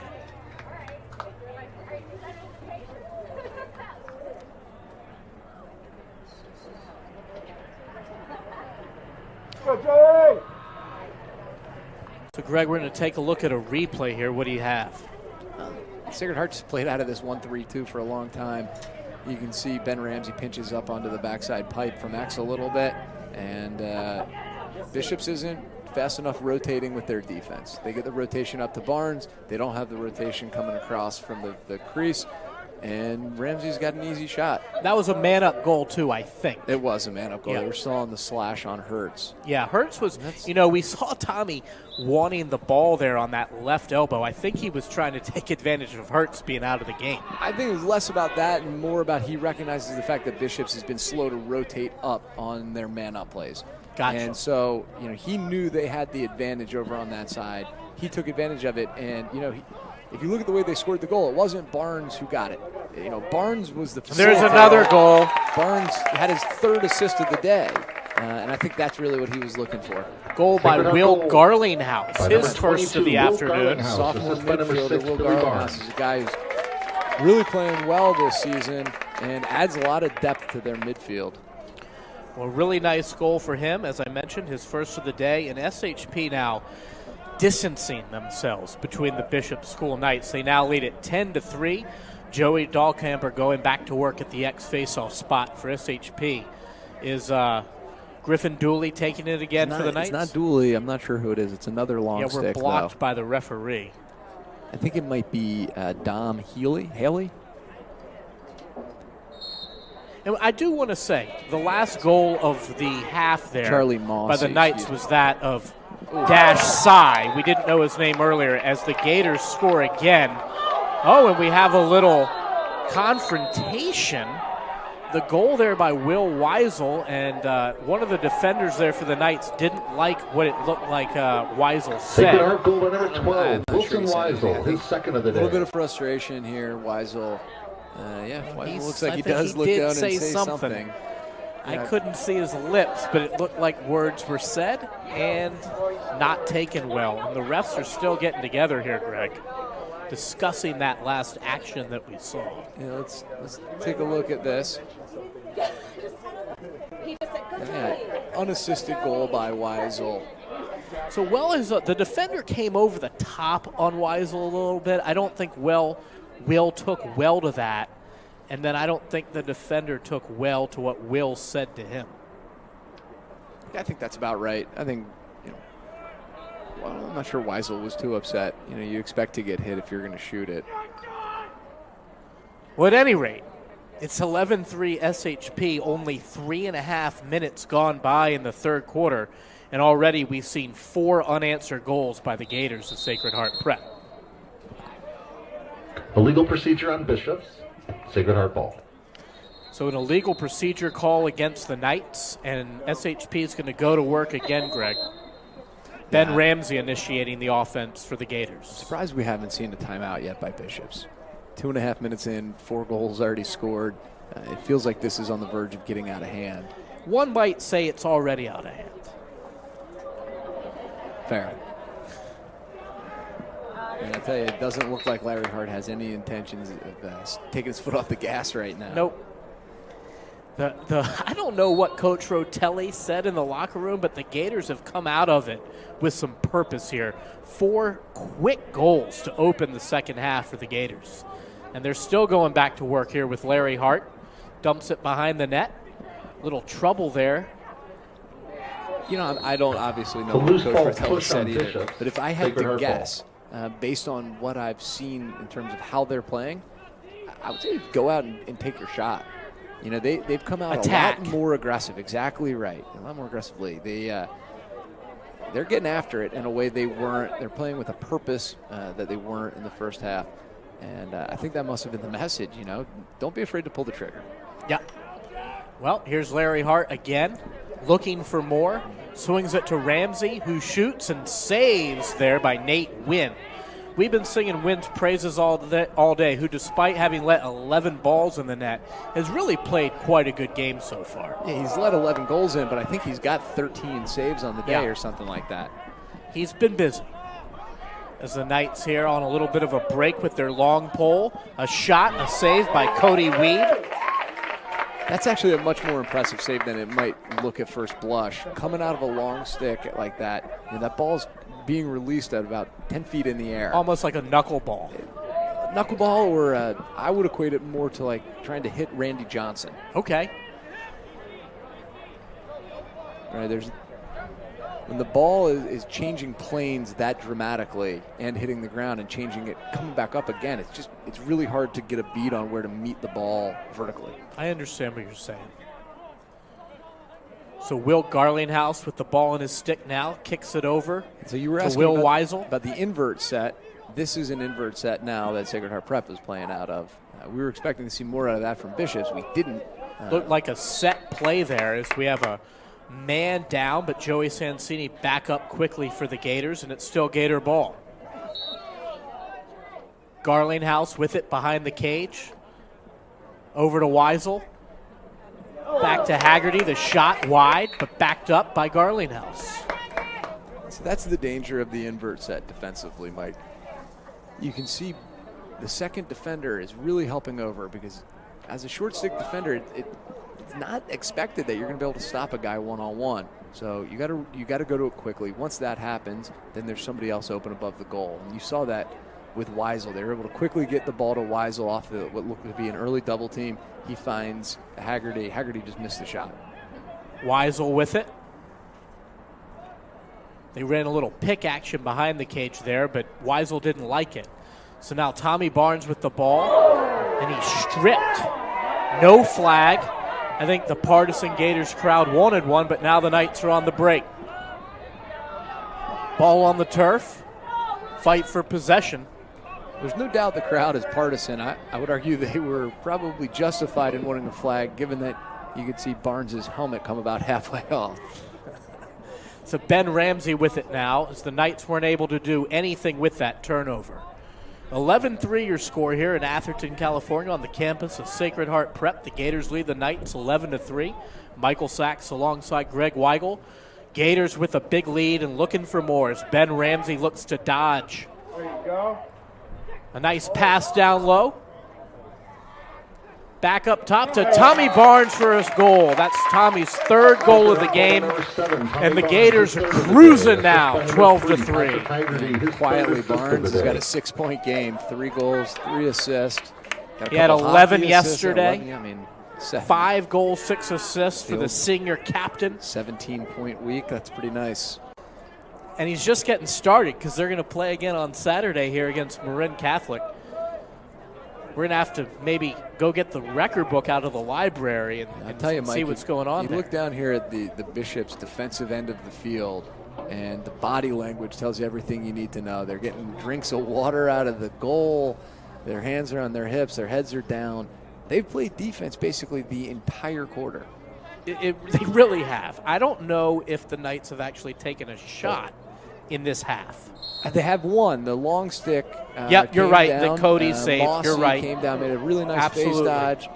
So, Greg, we're going to take a look at a replay here. What do you have? Sacred Heart just played out of this 1-3-2 for a long time. You can see Ben Ramsey pinches up onto the backside pipe from X a little bit, and Bishops isn't fast enough rotating with their defense. They get the rotation up to Barnes. They don't have the rotation coming across from the crease, and Ramsey's got an easy shot. That was a man-up goal, too, I think. It was a man-up goal. Yeah. They were still on the slash on Hurts. Yeah, Hurts was, we saw Tommy wanting the ball there on that left elbow. I think he was trying to take advantage of Hurts being out of the game. I think it was less about that and more about he recognizes the fact that Bishops has been slow to rotate up on their man-up plays. Gotcha. And so, he knew they had the advantage over on that side. He took advantage of it, and, if you look at the way they scored the goal, it wasn't Barnes who got it. Barnes was the facilitator. There's another goal. Barnes had his third assist of the day, and I think that's really what he was looking for. Goal by Will Garlinghouse, his first of the afternoon. Sophomore midfielder Will Garlinghouse is a guy who's really playing well this season and adds a lot of depth to their midfield. Well, really nice goal for him, as I mentioned, his first of the day. And SHP now distancing themselves between the Bishop School Knights. They now lead it 10-3. Joey Dahlkamper going back to work at the X faceoff spot for SHP. Is Griffin Dooley taking it again for the Knights? It's not Dooley. I'm not sure who it is. It's another long stick. Yeah, we're blocked by the referee. I think it might be Dom Haley. And I do want to say, the last goal of the half there Charlie Moss, by the Knights was that of Dash Sai. We didn't know his name earlier, as the Gators score again. Oh, and we have a little confrontation. The goal there by Will Weisel, and one of the defenders there for the Knights didn't like what it looked like Weisel said. Sacred Heart goal by number 12, Wilson Weisel, his second of the day. A little bit of frustration here, Weisel. Weisel looks like he does he look did down and say say something. I couldn't see his lips, but it looked like words were said and not taken well. And the refs are still getting together here, Greg, discussing that last action that we saw. Yeah, let's take a look at this. Unassisted goal by Weisel. So the defender came over the top on Weisel a little bit. I don't think Will took well to that. And then I don't think the defender took well to what Will said to him. I think that's about right. I think, I'm not sure Weisel was too upset. You expect to get hit if you're going to shoot it. Well, at any rate, it's 11-3 SHP, only 3.5 minutes gone by in the third quarter, and already we've seen 4 unanswered goals by the Gators of Sacred Heart Prep. Illegal procedure on Bishops. Sacred Heart ball. So an illegal procedure call against the Knights, and SHP is going to go to work again, Greg. Ben Ramsey initiating the offense for the Gators. Surprised we haven't seen a timeout yet by Bishops. 2.5 minutes in, 4 goals already scored. It feels like this is on the verge of getting out of hand. One might say it's already out of hand. Fair. And I tell you, it doesn't look like Larry Hart has any intentions of taking his foot off the gas right now. Nope. I don't know what Coach Rotelli said in the locker room, but the Gators have come out of it with some purpose here. 4 quick goals to open the second half for the Gators. And they're still going back to work here with Larry Hart. Dumps it behind the net. Little trouble there. I don't obviously know what Coach Rotelli said either, but if I had to guess, based on what I've seen in terms of how they're playing, I would say go out and take your shot. They've come out a lot more aggressive. Exactly right. A lot more aggressively. They're getting after it in a way they weren't. They're playing with a purpose that they weren't in the first half. And I think that must have been the message, Don't be afraid to pull the trigger. Yeah. Well, here's Larry Hart again, looking for more. Swings it to Ramsey, who shoots and saves there by Nate Wynn. We've been singing Wynn's praises all day, who, despite having let 11 balls in the net, has really played quite a good game so far. Yeah, he's let 11 goals in, but I think he's got 13 saves on the day or something like that. He's been busy. As the Knights here on a little bit of a break with their long pole. A shot, a save by Cody Weed. That's actually a much more impressive save than it might look at first blush. Coming out of a long stick like that, that ball's being released at about 10 feet in the air. Almost like a knuckleball. Knuckleball, or I would equate it more to like trying to hit Randy Johnson. Okay. Right, there's when the ball is changing planes that dramatically and hitting the ground and changing it, coming back up again, it's really hard to get a beat on where to meet the ball vertically. I understand what you're saying. So Will Garlinghouse with the ball in his stick now, kicks it over so you were to asking Will Weisel. About the invert set. This is an invert set now that Sacred Heart Prep is playing out of. We were expecting to see more out of that from Bishops. We didn't. Looked like a set play there as we have a man down, but Joey Sansini back up quickly for the Gators, and it's still Gator ball. Garlinghouse with it behind the cage. Over to Weisel. Back to Haggerty. The shot wide, but backed up by Garlinghouse. So that's the danger of the invert set defensively, Mike. You can see the second defender is really helping over because as a short stick defender, it's not expected that you're going to be able to stop a guy one-on-one. So you got to go to it quickly. Once that happens, then there's somebody else open above the goal. And you saw that with Weisel. They were able to quickly get the ball to Weisel off what looked to be an early double team. He finds Haggerty. Haggerty just missed the shot. Weisel with it. They ran a little pick action behind the cage there, but Weisel didn't like it. So now Tommy Barnes with the ball, and he's stripped. No flag. I think the partisan Gators crowd wanted one, but now the Knights are on the break. Ball on the turf. Fight for possession. There's no doubt the crowd is partisan. I would argue they were probably justified in wanting a flag, given that you could see Barnes' helmet come about halfway off. So Ben Ramsey with it now, as the Knights weren't able to do anything with that turnover. 11-3 your score here in Atherton, California, on the campus of Sacred Heart Prep. The Gators lead the Knights 11-3. Michael Sachs alongside Greg Weigel. Gators with a big lead and looking for more as Ben Ramsey looks to dodge. There you go. A nice pass down low. Back up top to Tommy Barnes for his goal. That's Tommy's third goal of the game. And the Gators are cruising now, 12-3. Quietly, Barnes has got a 6-point game, 3 goals, 3 assists. He had 11 yesterday. 11, 5 goals, 6 assists for the senior captain. 17-point week. That's pretty nice. And he's just getting started because they're going to play again on Saturday here against Marin Catholic. We're going to have to maybe go get the record book out of the library and tell you, Mike, see what's going on you there. Look down here at the Bishops' defensive end of the field, and the body language tells you everything you need to know. They're getting drinks of water out of the goal. Their hands are on their hips. Their heads are down. They've played defense basically the entire quarter. They really have. I don't know if the Knights have actually taken a shot in this half. They have one. The long stick. Yep, you're right. Down. The Cody save. Mossy you're right. Came down, made a really nice face dodge.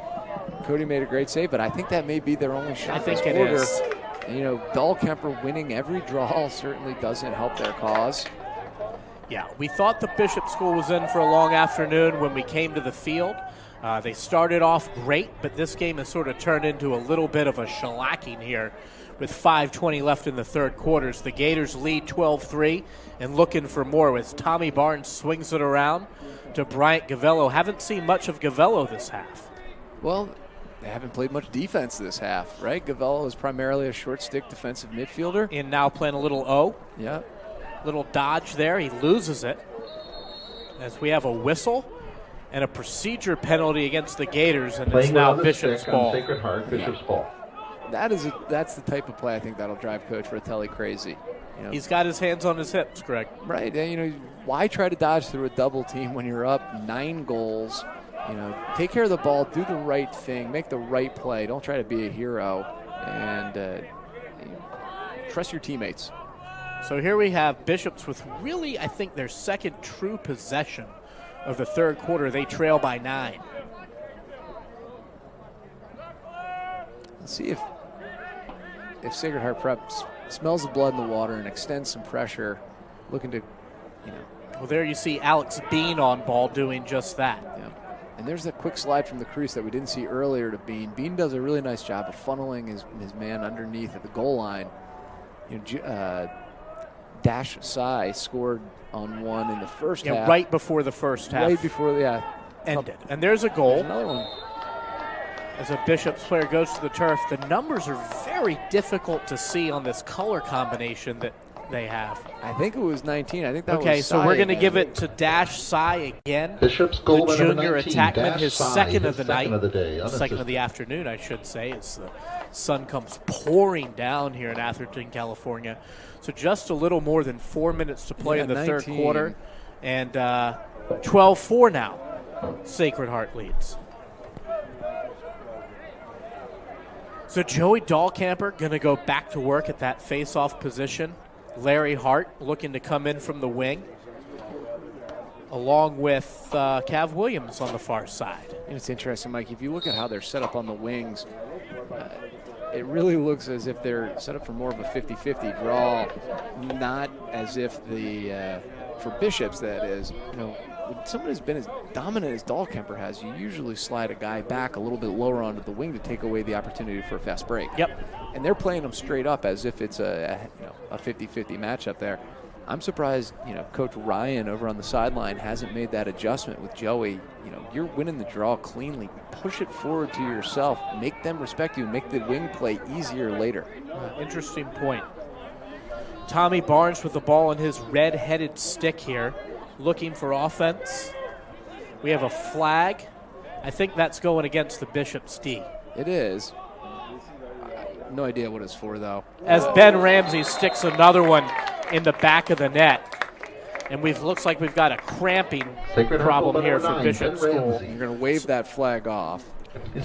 Cody made a great save, but I think that may be their only shot. I think this it quarter. is. And, Dahlkemper winning every draw certainly doesn't help their cause. Yeah, we thought the Bishop School was in for a long afternoon when we came to the field. They started off great, but this game has sort of turned into a little bit of a shellacking here with 5:20 left in the third quarters. The Gators lead 12-3 and looking for more as Tommy Barnes swings it around to Bryant Gavello. Haven't seen much of Gavello this half. Well, they haven't played much defense this half, right? Gavello is primarily a short stick defensive midfielder. And now playing a little O. Yeah. Little dodge there. He loses it as we have a whistle and a procedure penalty against the Gators, and it's now Bishop's ball. Sacred Heart, Bishop's ball. That's the type of play I think that'll drive Coach Rotelli crazy. He's got his hands on his hips, Greg. Right. And, why try to dodge through a double team when you're up 9 goals? Take care of the ball, do the right thing, make the right play. Don't try to be a hero, and trust your teammates. So here we have Bishops with really, I think, their second true possession of the third quarter. They trail by 9. Let's see if Sacred Heart Prep smells the blood in the water and extends some pressure, looking to, Well, there you see Alex Bean on ball doing just that. Yeah. And there's that quick slide from the crease that we didn't see earlier to Bean. Bean does a really nice job of funneling his man underneath at the goal line. Dash Sai scored on one in the first half. Right before the first half. Right before, ended. And there's a goal. There's another one. as a Bishops player goes to the turf. The numbers are very difficult to see on this color combination that they have. I think it was 19. I think that was okay, so Cy we're going to again. give it to Dash Cy again. Bishop's goal the by number junior 19, attackman, Dash his Cy, second his of the second night. of the day, Second of unassisted. the afternoon, I should say, as the sun comes pouring down here in Atherton, California. So just a little more than 4 minutes to play in the 19. third quarter. And 12-4 now. Sacred Heart leads. So Joey Dahlkamper going to go back to work at that face-off position. Larry Hart looking to come in from the wing, along with Cav Williams on the far side. And it's interesting, Mike, if you look at how they're set up on the wings, it really looks as if they're set up for more of a 50-50 draw, not as if for Bishops, that is, when someone has been as dominant as Dahlkemper has, you usually slide a guy back a little bit lower onto the wing to take away the opportunity for a fast break. Yep. And they're playing them straight up as if it's a 50-50 matchup there. I'm surprised, Coach Ryan over on the sideline hasn't made that adjustment with Joey. You're winning the draw cleanly. Push it forward to yourself. Make them respect you. Make the wing play easier later. Interesting point. Tommy Barnes with the ball in his red-headed stick here, looking for offense. We have a flag. I think that's going against the Bishop's D. It is. No idea what it's for, though. As Ben Ramsey sticks another one in the back of the net. And looks like we've got a cramping problem here for Bishop School. You're going to wave that flag off.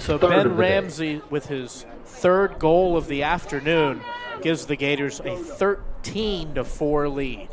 So Ben Ramsey, with his third goal of the afternoon, gives the Gators a 13-4 lead.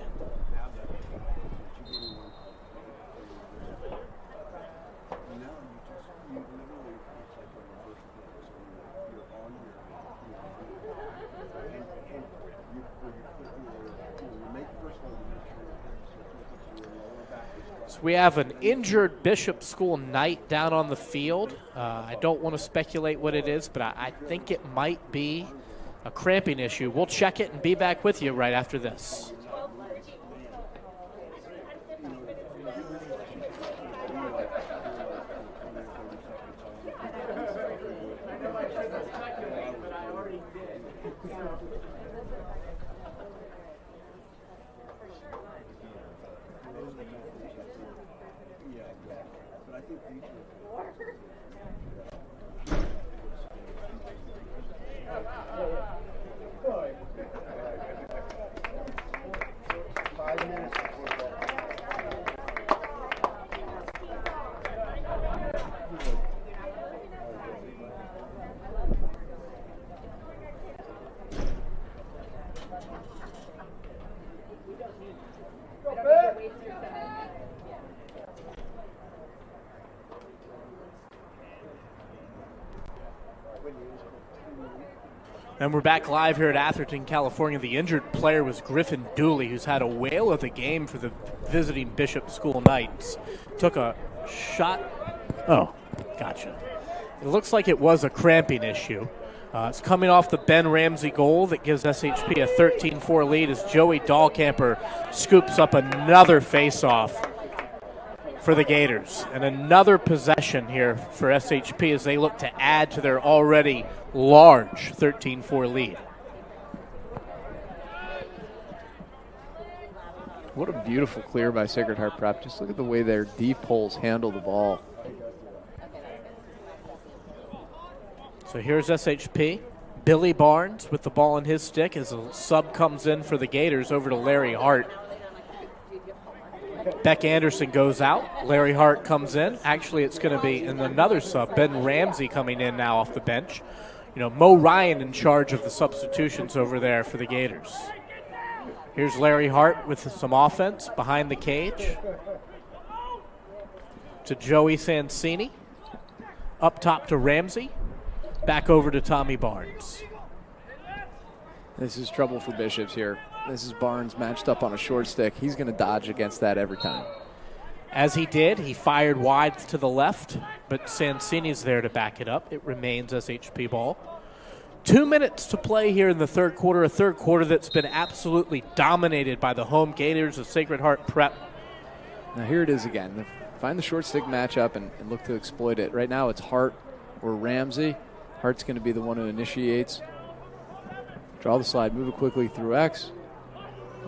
We have an injured Bishop School Knight down on the field. I don't want to speculate what it is, but I think it might be a cramping issue. We'll check it and be back with you right after this. And we're back live here at Atherton, California. The injured player was Griffin Dooley, who's had a whale of a game for the visiting Bishop School Knights. Took a shot. Oh, gotcha. It looks like it was a cramping issue. It's coming off the Ben Ramsey goal that gives SHP a 13-4 lead as Joey Dahlkamper scoops up another face-off for the Gators. And another possession here for SHP as they look to add to their already large 13-4 lead. What a beautiful clear by Sacred Heart Prep. Just look at the way their deep holes handle the ball. So here's SHP. Billy Barnes with the ball in his stick as a sub comes in for the Gators over to Larry Hart. Beck Anderson goes out. Larry Hart comes in. Actually, it's going to be another sub. Ben Ramsey coming in now off the bench. Mo Ryan in charge of the substitutions over there for the Gators. Here's Larry Hart with some offense behind the cage. To Joey Sansini. Up top to Ramsey. Back over to Tommy Barnes. This is trouble for Bishops here. This is Barnes matched up on a short stick. He's going to dodge against that every time. As he did, he fired wide to the left, but Sansini's there to back it up. It remains SHP ball. 2 minutes to play here in the third quarter, a third quarter that's been absolutely dominated by the home Gators of Sacred Heart Prep. Now here it is again. Find the short stick matchup and look to exploit it. Right now it's Hart or Ramsey. Hart's going to be the one who initiates. Draw the slide, move it quickly through X.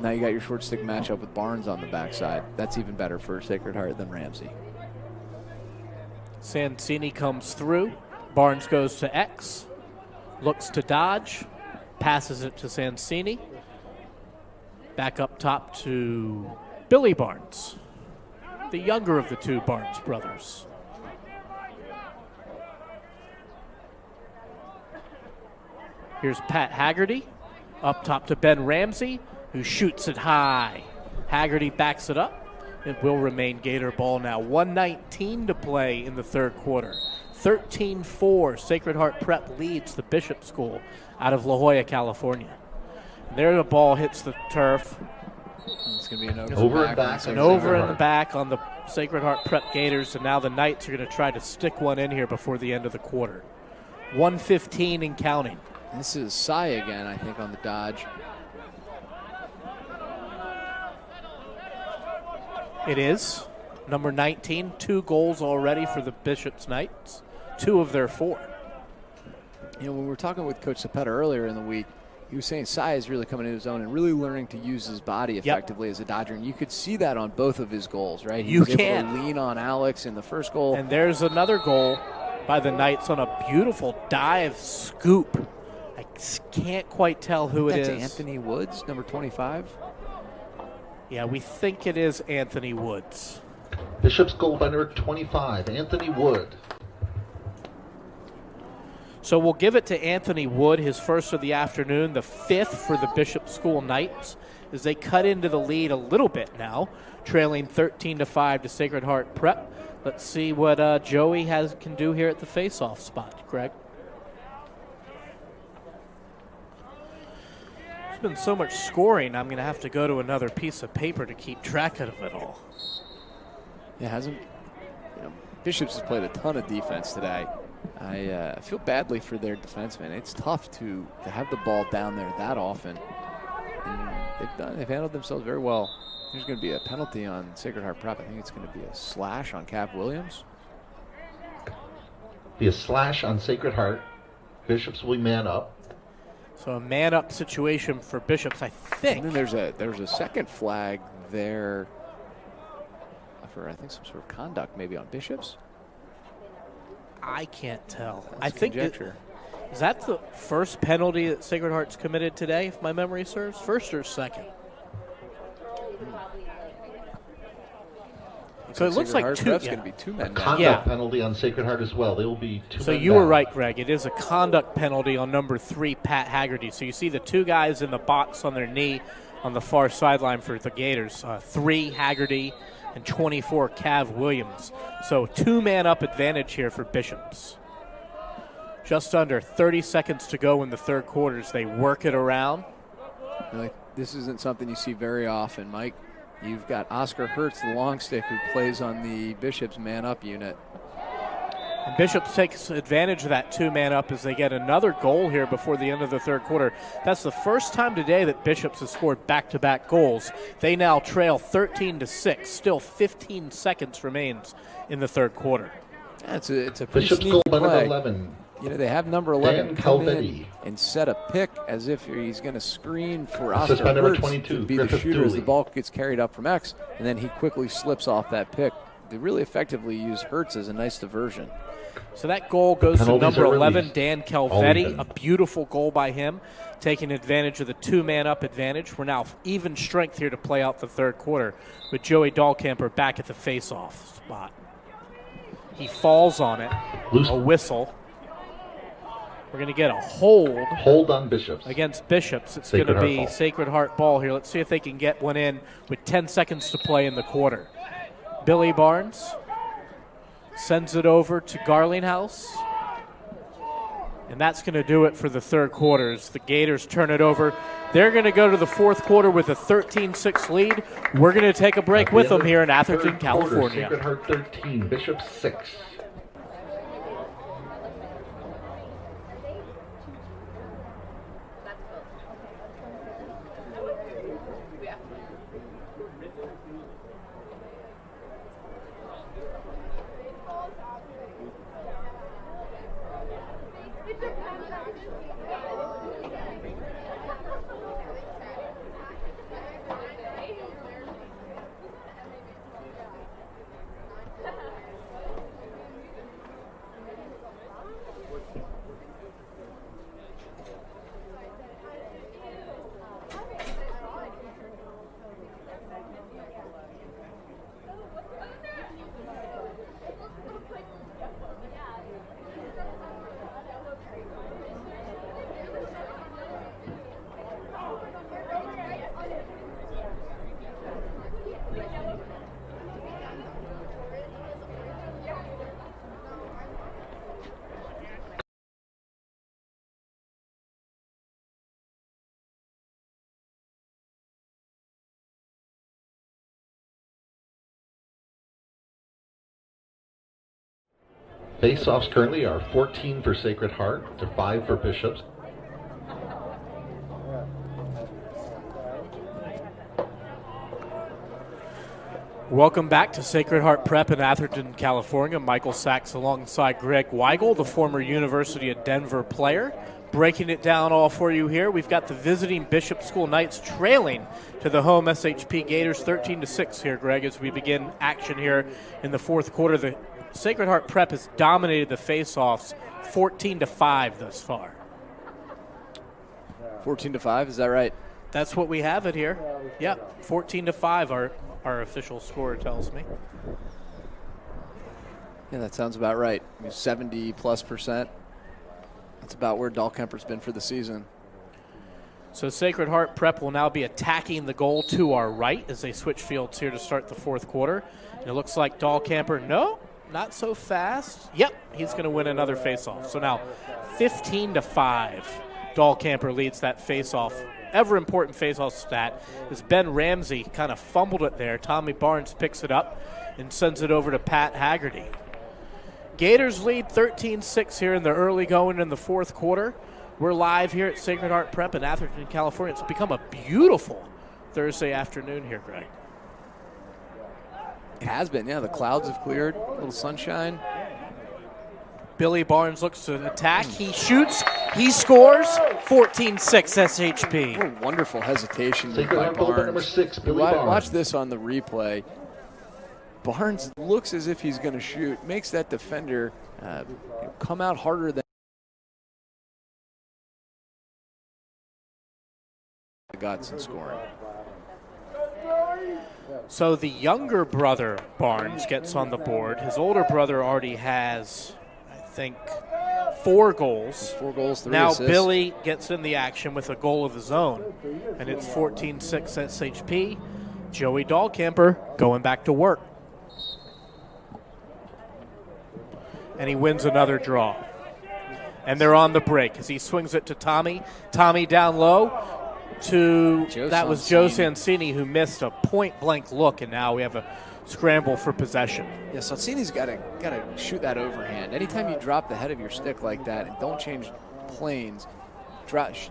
Now you got your short stick matchup with Barnes on the backside. That's even better for Sacred Heart than Ramsey. Sansini comes through. Barnes goes to X. Looks to dodge. Passes it to Sansini. Back up top to Billy Barnes, the younger of the two Barnes brothers. Here's Pat Haggerty. Up top to Ben Ramsey, who shoots it high. Haggerty backs it up. It will remain Gator ball now. 1:19 to play in the third quarter. 13-4, Sacred Heart Prep leads the Bishop School out of La Jolla, California. And there the ball hits the turf. It's going to be an over and back. And over and back on the Sacred Heart Prep Gators, and now the Knights are going to try to stick one in here before the end of the quarter. 1:15 and counting. This is Sai again, I think, on the dodge. It is. Number 19, 2 goals already for the Bishop's Knights. 2 of their 4. You know, when we were talking with Coach Cepeda earlier in the week, he was saying Sai is really coming into his own and really learning to use his body effectively as a Dodger. And you could see that on both of his goals, right? He was able to lean on Alex in the first goal. And there's another goal by the Knights on a beautiful dive scoop. I can't quite tell who it is. That's Anthony Woods, number 25. Yeah, we think it is Anthony Woods. Bishop's goal by number 25, Anthony Wood. So we'll give it to Anthony Wood, his first of the afternoon, the 5th for the Bishop School Knights, as they cut into the lead a little bit now, trailing 13-5 to Sacred Heart Prep. Let's see what Joey can do here at the face-off spot, Greg. There's been so much scoring, I'm going to have to go to another piece of paper to keep track of it all. It hasn't. Bishops has played a ton of defense today. I feel badly for their defensemen. It's tough to have the ball down there that often. And they've handled themselves very well. There's going to be a penalty on Sacred Heart Prep. I think it's going to be a slash on Cav Williams. Be a slash on Sacred Heart. Bishops will man up. So a man-up situation for Bishops, I think. And then there's a second flag there for, I think, some sort of conduct maybe on Bishops. I can't tell. That's I think is that the first penalty that Sacred Heart's committed today, if my memory serves? First or second? So it looks like two. Going to be 2 men. Conduct penalty on Sacred Heart as well. They will be 2 men. So you were right, Greg. It is a conduct penalty on number 3, Pat Haggerty. So you see the 2 guys in the box on their knee on the far sideline for the Gators. 3 Haggerty and 24 Cav Williams. So 2-man up advantage here for Bishops. Just under 30 seconds to go in the third quarter as they work it around. This isn't something you see very often, Mike. You've got Oscar Hertz, the long stick, who plays on the Bishops man-up unit. And Bishops takes advantage of that 2-man up as they get another goal here before the end of the third quarter. That's the first time today that Bishops has scored back-to-back goals. They now trail 13-6. Still 15 seconds remains in the third quarter. Yeah, it's a pretty Bishops sneaky goal by play. number 11. They have number 11 Dan come in Calvetti. and set a pick as if he's going to screen for Oscar Assist by number Hertz 22, to be the Griffith shooter as the Dooley. ball gets carried up from X, and then he quickly slips off that pick. They really effectively use Hertz as a nice diversion. So that goal goes to Penalties number are 11, released. Dan All Calvetti. even. A beautiful goal by him, taking advantage of the 2-man up advantage. We're now even strength here to play out the third quarter with Joey Dahlkemper back at the face-off spot. He falls on it. Loose. A whistle. We're going to get a hold on Bishops. against Bishops. It's Sacred going to Heart be ball. Sacred Heart ball here. Let's see if they can get one in with 10 seconds to play in the quarter. Billy Barnes sends it over to Garlinghouse. And that's going to do it for the third quarter as the Gators turn it over. They're going to go to the fourth quarter with a 13-6 lead. We're going to take a break with them here in Atherton, Third quarter, California. Sacred Heart 13, Bishops 6. Face-offs currently are 14 for Sacred Heart to 5 for Bishops. Welcome back to Sacred Heart Prep in Atherton, California. Michael Sachs alongside Greg Weigel, the former University of Denver player. Breaking it down all for you here. We've got the visiting Bishop School Knights trailing to the home SHP Gators 13-6 here, Greg, as we begin action here in the fourth quarter. The Sacred Heart Prep has dominated the face-offs 14-5 thus far. 14-5, is that right? That's what we have it here. Yep, 14-5 our official score tells me. Yeah, that sounds about right. 70+%. That's about where Dahlkemper's been for the season. So Sacred Heart Prep will now be attacking the goal to our right as they switch fields here to start the fourth quarter. And it looks like Dahlkemper, no, not so fast. Yep, he's going to win another faceoff. So now 15-5, Dahlkemper leads that faceoff. Ever important faceoff stat is Ben Ramsey kind of fumbled it there. Tommy Barnes picks it up and sends it over to Pat Haggerty. Gators lead 13-6 here in the early going in the fourth quarter. We're live here at Sacred Heart Prep in Atherton, California. It's become a beautiful Thursday afternoon here, Greg. It has been, yeah. The clouds have cleared, a little sunshine. Billy Barnes looks to attack. He shoots. He scores. 14-6 SHP. What a wonderful hesitation by Sacred Heart Barnes. number 6, Billy Barnes. Watch this on the replay. Barnes looks as if he's going to shoot, makes that defender come out harder than the guts in scoring. So the younger brother, Barnes, gets on the board. His older brother already has, I think, 4 goals. 4 goals, 3 now assists. Billy gets in the action with a goal of his own, and it's 14-6 SHP. Joey Dahlkemper going back to work. And he wins another draw. And they're on the break as he swings it to Tommy. Tommy down low to, that was Joe Sansini, who missed a point-blank look, and now we have a scramble for possession. Yeah, Sansini's got to shoot that overhand. Anytime you drop the head of your stick like that and don't change planes, the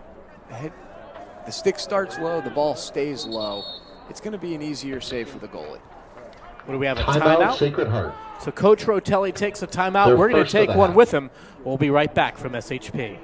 stick starts low, the ball stays low. It's going to be an easier save for the goalie. What do we have, a timeout? Sacred Heart. So Coach Rotelli takes a timeout. We're going to take one with him. We'll be right back from SHP.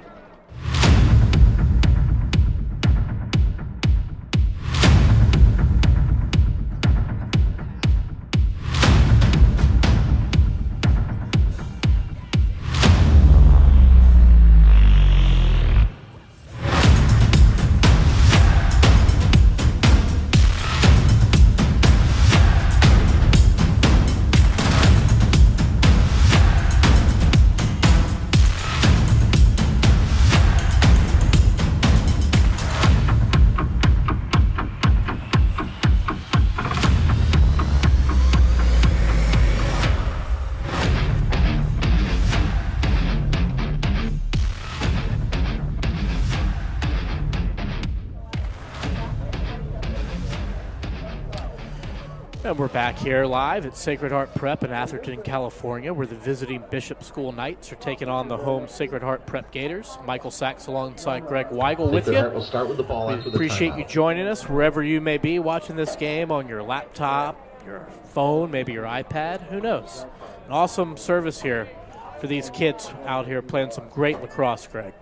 And we're back here live at Sacred Heart Prep in Atherton, California, where the visiting Bishop School Knights are taking on the home Sacred Heart Prep Gators. Michael Sachs alongside Greg Weigel with you. We'll start with the ball after the Appreciate timeout. you joining us wherever you may be watching this game on your laptop, your phone, maybe your iPad, who knows. An awesome service here for these kids out here playing some great lacrosse, Greg.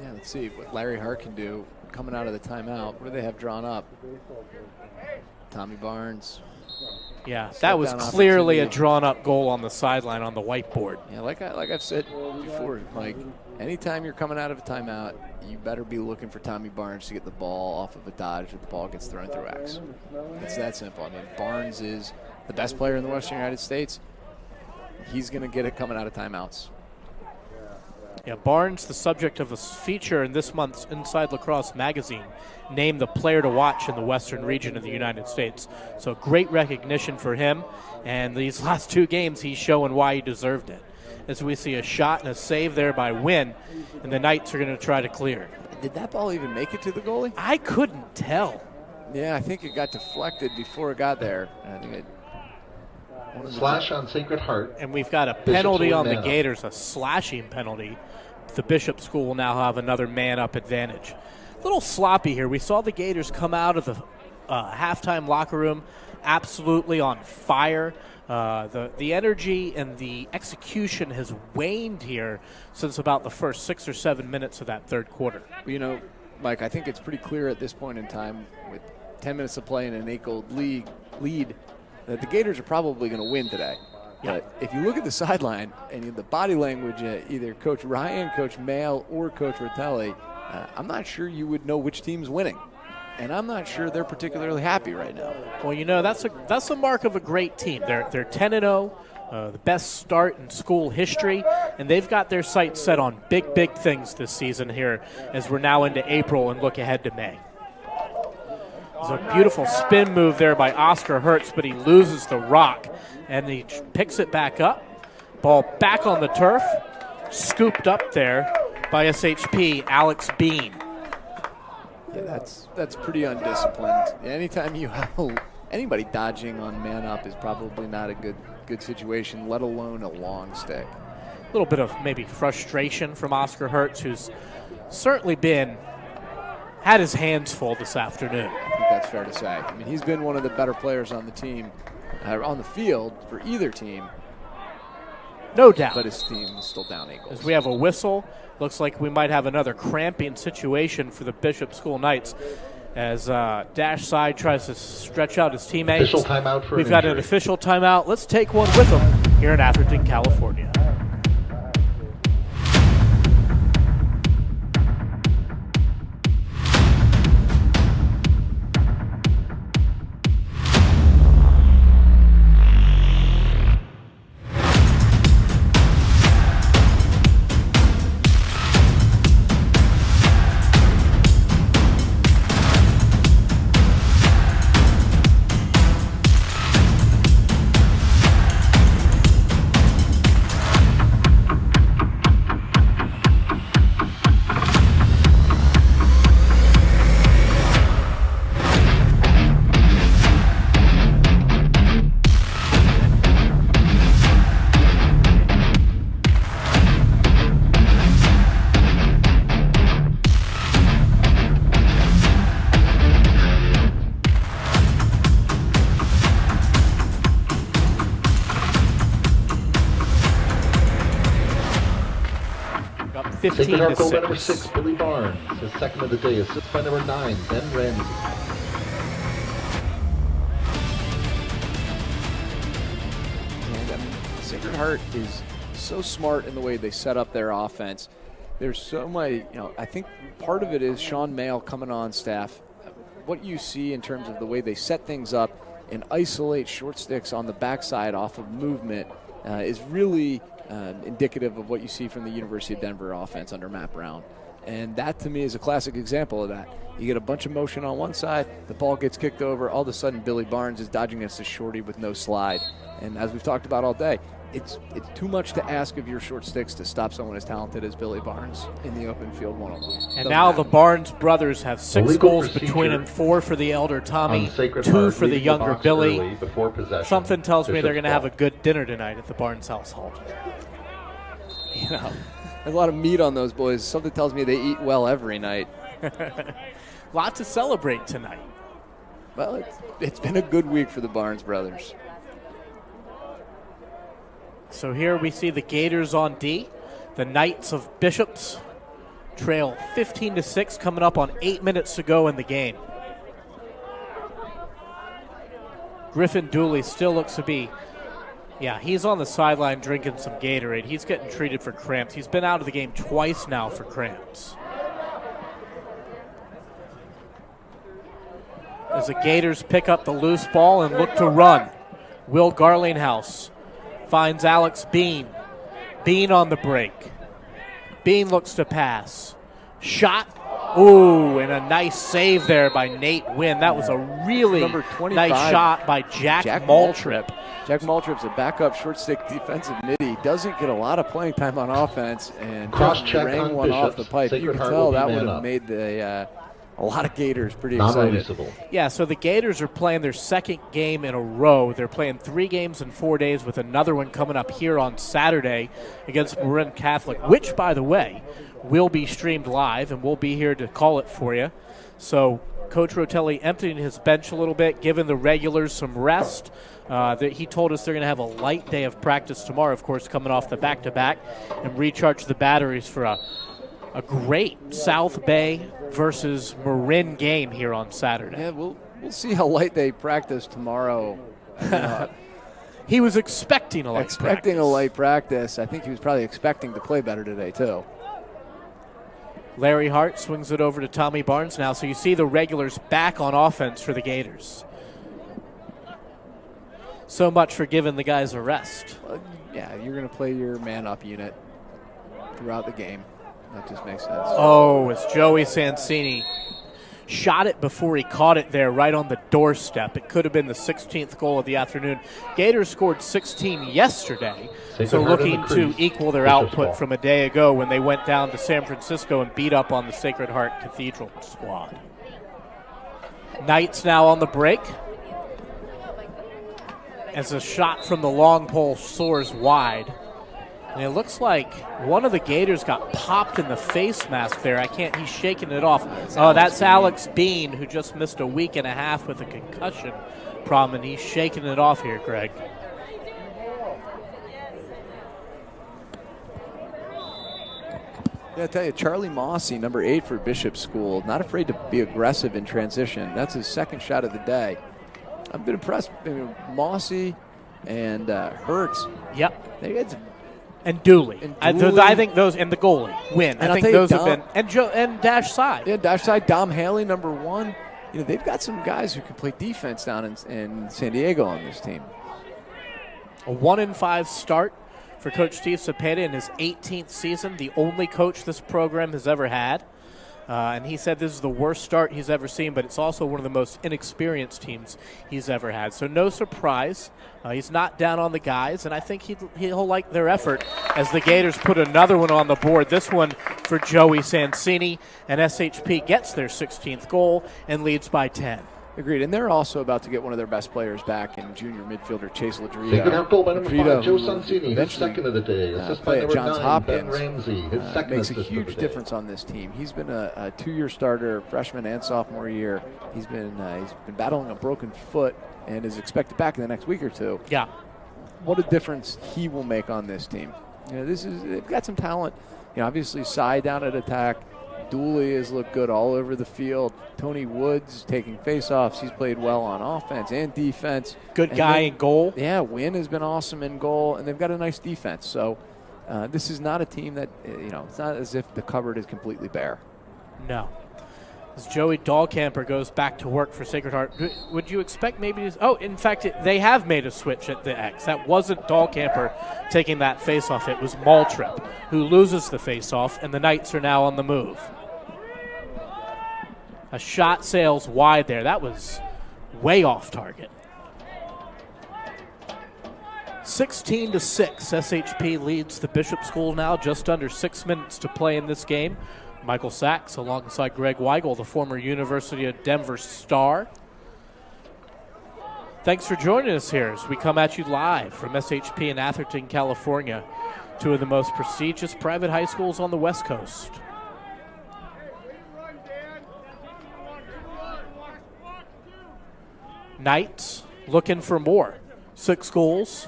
Yeah, let's see what Larry Hart can do coming out of the timeout. What do they have drawn up? Tommy Barnes. Yeah, that was clearly a drawn-up goal on the sideline on the whiteboard. Yeah, like I've said before, Mike, anytime you're coming out of a timeout, you better be looking for Tommy Barnes to get the ball off of a dodge if the ball gets thrown through X. It's that simple. I mean, Barnes is the best player in the Western United States. He's going to get it coming out of timeouts. Yeah, Barnes, the subject of a feature in this month's Inside Lacrosse magazine, named the player to watch in the Western region of the United States. So great recognition for him. And these last 2 games, he's showing why he deserved it. As we see a shot and a save there by Wynn, and the Knights are going to try to clear. Did that ball even make it to the goalie? I couldn't tell. Yeah, I think it got deflected before it got there. I think Slash on Sacred Heart. And we've got a penalty on the Gators, a slashing penalty. The Bishop School will now have another man-up advantage. A little sloppy here. We saw the Gators come out of the halftime locker room absolutely on fire. The energy and the execution has waned here since about the first 6 or 7 minutes of that third quarter. You know, Mike, I think it's pretty clear at this point in time with 10 minutes of play and an 8-goal lead that the Gators are probably going to win today. Yeah. But if you look at the sideline and the body language, either Coach Ryan, Coach Mail, or Coach Rotelli, I'm not sure you would know which team's winning. And I'm not sure they're particularly happy right now. Well, you know, that's a mark of a great team. They're 10-0, the best start in school history, and they've got their sights set on big things this season here as we're now into April and look ahead to May. There's a beautiful spin move there by Oscar Hertz, but he loses the rock, and he picks it back up. Ball back on the turf, scooped up there by SHP, Alex Bean. Yeah, that's pretty undisciplined. Anytime you have anybody dodging on man up is probably not a good situation, let alone a long stick. A little bit of maybe frustration from Oscar Hertz, who's certainly had his hands full this afternoon. I think that's fair to say. I mean, he's been one of the better players on the team, on the field for either team. No doubt. But his team is still down 8 goals. As we have a whistle, looks like we might have another cramping situation for the Bishop School Knights as Dash Side tries to stretch out his teammates. Official timeout for We've got an official timeout. Let's take one with them here in Atherton, California. Sacred Heart goal by number 6, Billy Barnes. His second of the day. Assist by number 9, Ben Ramsey. Sacred Heart is so smart in the way they set up their offense. There's so many, I think part of it is Sean Mail coming on staff. What you see in terms of the way they set things up and isolate short sticks on the backside off of movement is really indicative of what you see from the University of Denver offense under Matt Brown. And that, to me, is a classic example of that. You get a bunch of motion on one side, the ball gets kicked over, all of a sudden Billy Barnes is dodging against a shorty with no slide. And as we've talked about all day, it's too much to ask of your short sticks to stop someone as talented as Billy Barnes in the open field one-on-one. And now the Barnes brothers have 6 goals between them, 4 for the elder Tommy, 2 for the younger Billy. Something tells me they're going to have a good dinner tonight at the Barnes household. There's a lot of meat on those boys. Something tells me they eat well every night. Lot to celebrate tonight. Well, it's been a good week for the Barnes brothers. So here we see the Gators on D. The Knights of Bishops trail 15-6, coming up on 8 minutes to go in the game. Griffin Dooley still looks to be, he's on the sideline drinking some Gatorade. He's getting treated for cramps. He's been out of the game twice now for cramps. As the Gators pick up the loose ball and look to run, Will Garlinghouse finds Alex Bean. Bean on the break. Bean looks to pass. Shot. Ooh, and a nice save there by Nate Wynn. That was a really nice shot by Jack Maltrip. Jack Maltrip's a backup short stick defensive mid. He doesn't get a lot of playing time on offense, and cross-check rang on one Bishop. off the pipe. Sacred you can Heart tell will that be would man have up. made a lot of Gators pretty excited. Non-releasable. Yeah, so the Gators are playing their second game in a row. They're playing 3 games in 4 days with another one coming up here on Saturday against Marin Catholic, which, by the way, will be streamed live, and we'll be here to call it for you. So Coach Rotelli emptying his bench a little bit, giving the regulars some rest. He told us they're going to have a light day of practice tomorrow, of course, coming off the back-to-back, and recharge the batteries for a great South Bay versus Marin game here on Saturday. Yeah, we'll see how light they practice tomorrow. He was expecting a light practice. A light practice. I think he was probably expecting to play better today, too. Larry Hart swings it over to Tommy Barnes now, so you see the regulars back on offense for the Gators. So much for giving the guys a rest. Well, yeah, you're going to play your man-up unit throughout the game. That just makes sense. Oh, it's Joey Sansini. Shot it before he caught it there right on the doorstep. It could have been the 16th goal of the afternoon. Gators scored 16 yesterday, so looking to equal their output from a day ago when they went down to San Francisco and beat up on the Sacred Heart Cathedral squad. Knights now on the break, as a shot from the long pole soars wide. And it looks like one of the Gators got popped in the face mask there. He's shaking it off. That's Alex Bean, who just missed a week and a half with a concussion problem, and he's shaking it off here, Greg. Yeah, I tell you, Charlie Mossy, number 8 for Bishop School, not afraid to be aggressive in transition. That's his second shot of the day. I've been impressed. Mossy and Hertz. Yep. They had some. And Dooley. I think those, and the goalie, Win. And I think those have been, and Dash Side. Yeah, Dash Side, Dom Haley, number 1. They've got some guys who can play defense down in San Diego on this team. A 1-5 start for Coach Steve Cepeda in his 18th season, the only coach this program has ever had. And he said this is the worst start he's ever seen, but it's also one of the most inexperienced teams he's ever had. So no surprise. He's not down on the guys, and I think he'll like their effort as the Gators put another one on the board. This one for Joey Sansini, and SHP gets their 16th goal and leads by 10. Agreed, and they're also about to get one of their best players back in junior midfielder Chase Ladrida. Sacred Heart goal by number 5, Joe Sansini, his second of the day. Assist by number Johns 9, Hopkins. Ben Ramsey, his second makes a assist huge of the difference on this team. He's been a 2-year starter, freshman and sophomore year. He's been battling a broken foot and is expected back in the next week or two. Yeah. What a difference he will make on this team. They've got some talent. Obviously, Cy down at attack. Dooley has looked good all over the field. Tony Woods taking faceoffs. He's played well on offense and defense. Good guy in goal. Yeah, Wynn has been awesome in goal, and they've got a nice defense. So this is not a team that, it's not as if the cupboard is completely bare. No. As Joey Dahlkamper goes back to work for Sacred Heart, would you expect maybe in fact, they have made a switch at the X. That wasn't Dahlkamper taking that faceoff. It was Maltrip who loses the faceoff, and the Knights are now on the move. A shot sails wide there. That was way off target. 16-6, SHP leads the Bishop School now. Just under 6 minutes to play in this game. Michael Sachs alongside Greg Weigel, the former University of Denver star. Thanks for joining us here as we come at you live from SHP in Atherton, California, 2 of the most prestigious private high schools on the West Coast. Knights looking for more. 6 goals,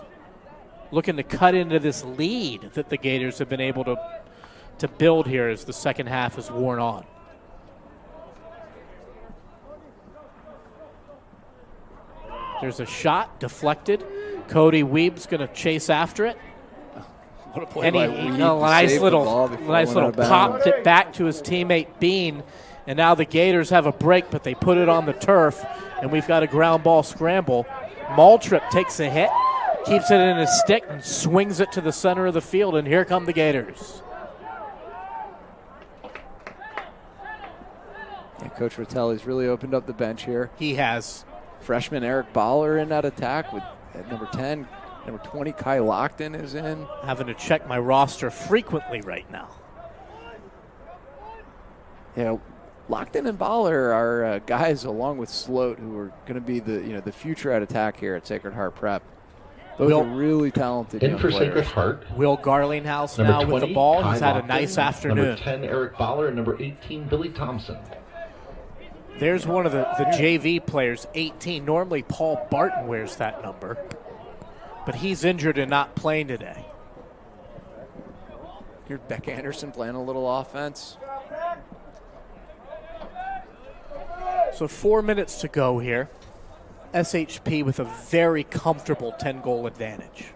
looking to cut into this lead that the Gators have been able to build here as the second half is worn on. There's a shot deflected. Cody Weeb's going to chase after it. What a play and by he Weeb nice little popped it back to his teammate Bean. And now the Gators have a break, but they put it on the turf, and we've got a ground ball scramble. Maltrip takes a hit, keeps it in his stick, and swings it to the center of the field, and here come the Gators. Yeah, Coach Rotelli's really opened up the bench here. He has. Freshman Eric Baller in that attack at number 10. Number 20, Kai Lockton is in. Having to check my roster frequently right now. Yeah, Lockton and Baller are guys along with Sloat who are going to be the future at attack here at Sacred Heart Prep. Those are really talented In young for players. Sacred Heart. Will Garlinghouse Number now 20, with the ball. Ty He's had a Lockton. nice afternoon. Number 10, Eric Baller, and number 18, Billy Thompson. There's one of the JV players, 18. Normally Paul Barton wears that number, but he's injured and not playing today. Here's Beck Anderson playing a little offense. So 4 minutes to go here. SHP with a very comfortable 10-goal advantage.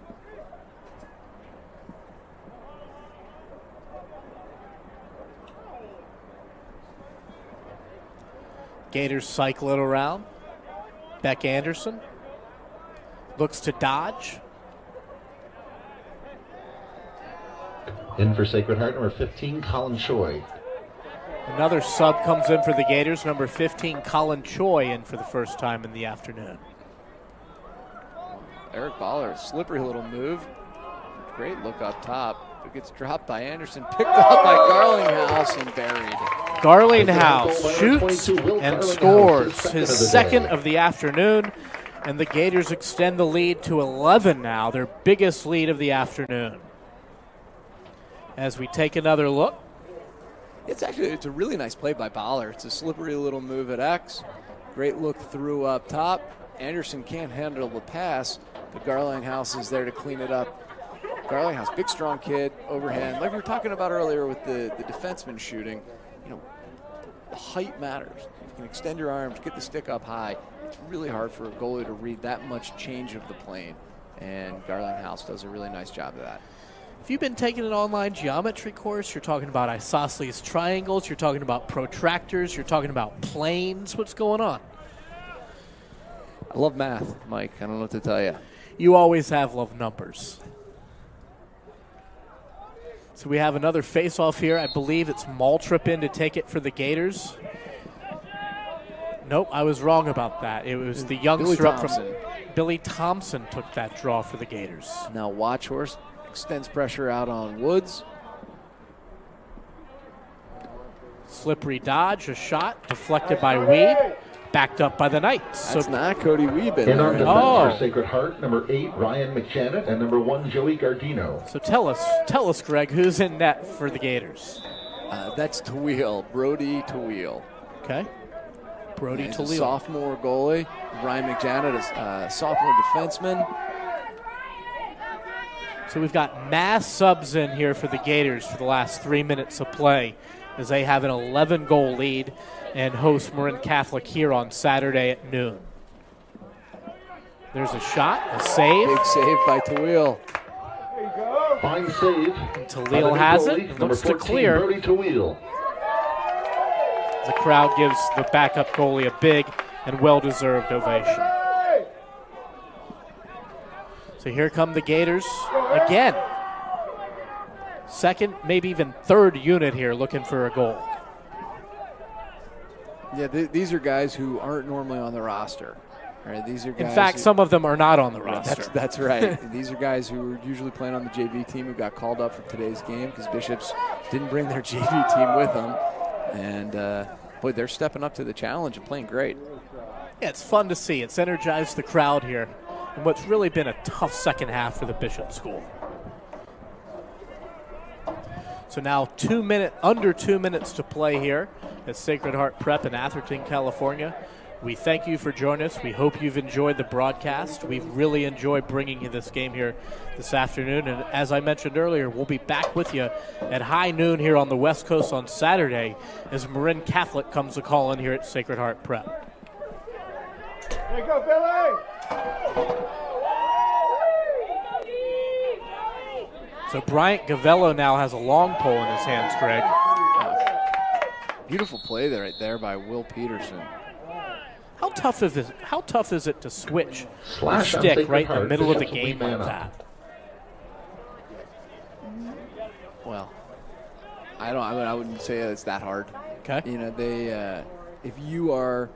Gators cycle it around. Beck Anderson looks to dodge. In for Sacred Heart, number 15, Colin Choi. Another sub comes in for the Gators, number 15, Colin Choi, in for the first time in the afternoon. Eric Baller, slippery little move. Great look up top. It gets dropped by Anderson, picked up by Garlinghouse and buried. Garlinghouse shoots and scores his second of the afternoon, and the Gators extend the lead to 11 now, their biggest lead of the afternoon. As we take another look. It's a really nice play by Baller. It's a slippery little move at X. Great look through up top. Anderson can't handle the pass, but Garlinghouse is there to clean it up. Garlinghouse, big, strong kid, overhand. Like we were talking about earlier with the defenseman shooting, the height matters. You can extend your arms, get the stick up high. It's really hard for a goalie to read that much change of the plane, and Garlinghouse does a really nice job of that. If you've been taking an online geometry course, you're talking about isosceles triangles, you're talking about protractors, you're talking about planes. What's going on? I love math, Mike. I don't know what to tell you. You always have loved numbers. So we have another face-off here. I believe it's Maltrip in to take it for the Gators. Nope, I was wrong about that. It was the youngster up from Billy Thompson took that draw for the Gators. Now Watchhorse extends pressure out on Woods. Slippery dodge, a shot deflected by Weed, backed up by the Knights. That's not Cody Weed. In on defense for Sacred Heart, number 8, Ryan McJanet, and number 1, Joey Gardino. So tell us, Greg, who's in net for the Gators? That's Tawil, Brody Tawil. Okay. Brody He's Tawil. a sophomore goalie. Ryan McJanet is a sophomore defenseman. So we've got mass subs in here for the Gators for the last 3 minutes of play as they have an 11-goal lead and host Marin Catholic here on Saturday at noon. There's a shot, a save. Big save by Tawil. Fine save. Tawil has it. Looks to clear. Brody Tawil. The crowd gives the backup goalie a big and well-deserved ovation. So here come the Gators again. Second, maybe even third unit here looking for a goal. Yeah, these are guys who aren't normally on the roster. Right? These are guys. In fact, some of them are not on the roster. That's right. These are guys who are usually playing on the JV team who got called up for today's game because Bishops didn't bring their JV team with them. And, boy, they're stepping up to the challenge and playing great. Yeah, it's fun to see. It's energized the crowd here in what's really been a tough second half for the Bishop School. So now under 2 minutes to play here at Sacred Heart Prep in Atherton, California. We thank you for joining us. We hope you've enjoyed the broadcast. We've really enjoyed bringing you this game here this afternoon. And as I mentioned earlier, we'll be back with you at high noon here on the West Coast on Saturday as Marin Catholic comes to call in here at Sacred Heart Prep. There you go, Billy! So Bryant Gavello now has a long pole in his hands, Greg. Beautiful play there, right there by Will Peterson. How tough is it to switch Slash the on stick Sacred right in the Heart. middle of the Bishops will game be man like up. that? Well, I wouldn't say it's that hard. Okay. You know, they if you are,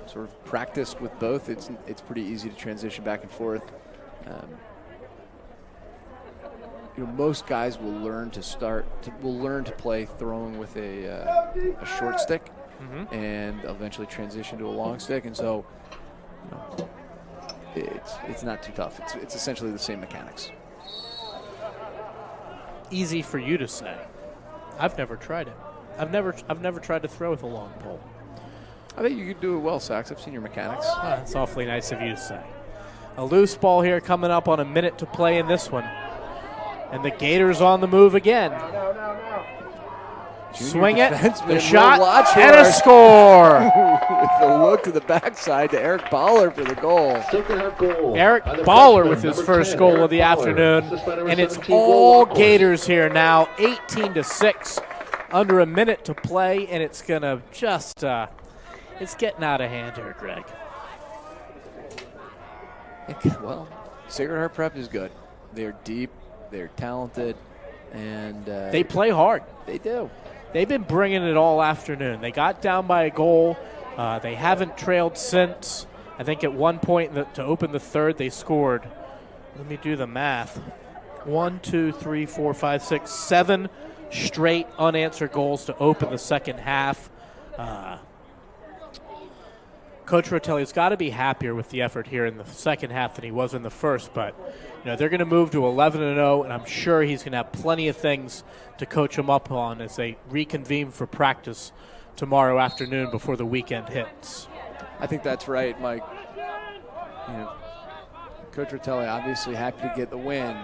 sort of practiced with both, it's pretty easy to transition back and forth. most guys will learn to play throwing with a short stick, and eventually transition to a long stick, and so it's not too tough. It's essentially the same mechanics. Easy for you to say. I've never tried it. I've never tried to throw with a long pole. I think you could do it well, Sax. I've seen your mechanics. That's awfully nice of you to say. A loose ball here coming up on a minute to play in this one. And the Gators on the move again. Swing it, the shot, and a score. With the look to the backside to Eric Baller for the goal. Eric Baller with his first goal of the afternoon. And it's all Gators here now, 18-6. Under a minute to play, and it's going to just, it's getting out of hand here, Greg. Well, Sacred Heart Prep is good. They're deep, they're talented, and they play hard. They do. They've been bringing it all afternoon. They got down by a goal. They haven't trailed since. I think at one point to open the third, they scored. Let me do the math. 1, 2, 3, 4, 5, 6, 7 straight unanswered goals to open the second half. Coach Rotelli's got to be happier with the effort here in the second half than he was in the first, but they're going to move to 11-0, and I'm sure he's going to have plenty of things to coach them up on as they reconvene for practice tomorrow afternoon before the weekend hits. I think that's right, Mike. Coach Rotelli obviously happy to get the win,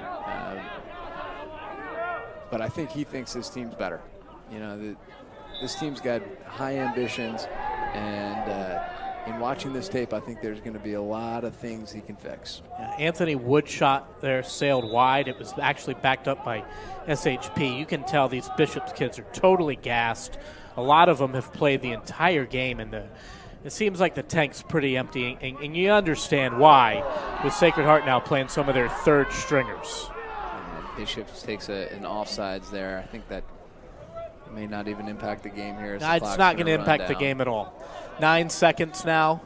but I think he thinks his team's better. This team's got high ambitions, and in watching this tape, I think there's going to be a lot of things he can fix. Anthony Wood shot there, sailed wide. It was actually backed up by SHP. You can tell these Bishop's kids are totally gassed. A lot of them have played the entire game, and it seems like the tank's pretty empty, and you understand why with Sacred Heart now playing some of their third stringers. Bishop's takes an offsides there. I think that may not even impact the game here. No, it's not going to impact the game at all. 9 seconds now.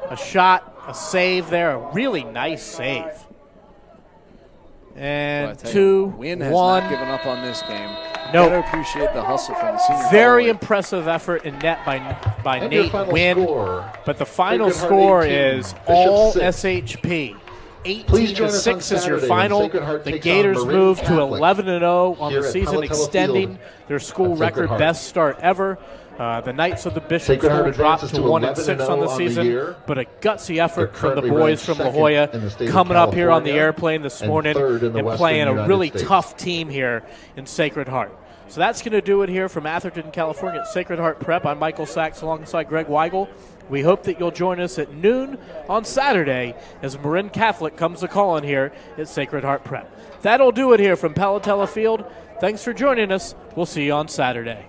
A shot, a save there, a really nice save. And 2-1. Wynn has not given up on this game. No. Gotta appreciate the hustle from the senior. Very impressive effort in net by Nate Wynn. But the final score is all SHP. 18-6 is your final. The Gators move to 11-0 on the season, extending their school record best start ever. The Knights of the Bishop School dropped to 1-6 on the season, but a gutsy effort from the boys from La Jolla coming up here on the airplane this morning and playing a really tough team here in Sacred Heart. So that's going to do it here from Atherton, California at Sacred Heart Prep. I'm Michael Sachs alongside Greg Weigel. We hope that you'll join us at noon on Saturday as Marin Catholic comes to call in here at Sacred Heart Prep. That'll do it here from Palatella Field. Thanks for joining us. We'll see you on Saturday.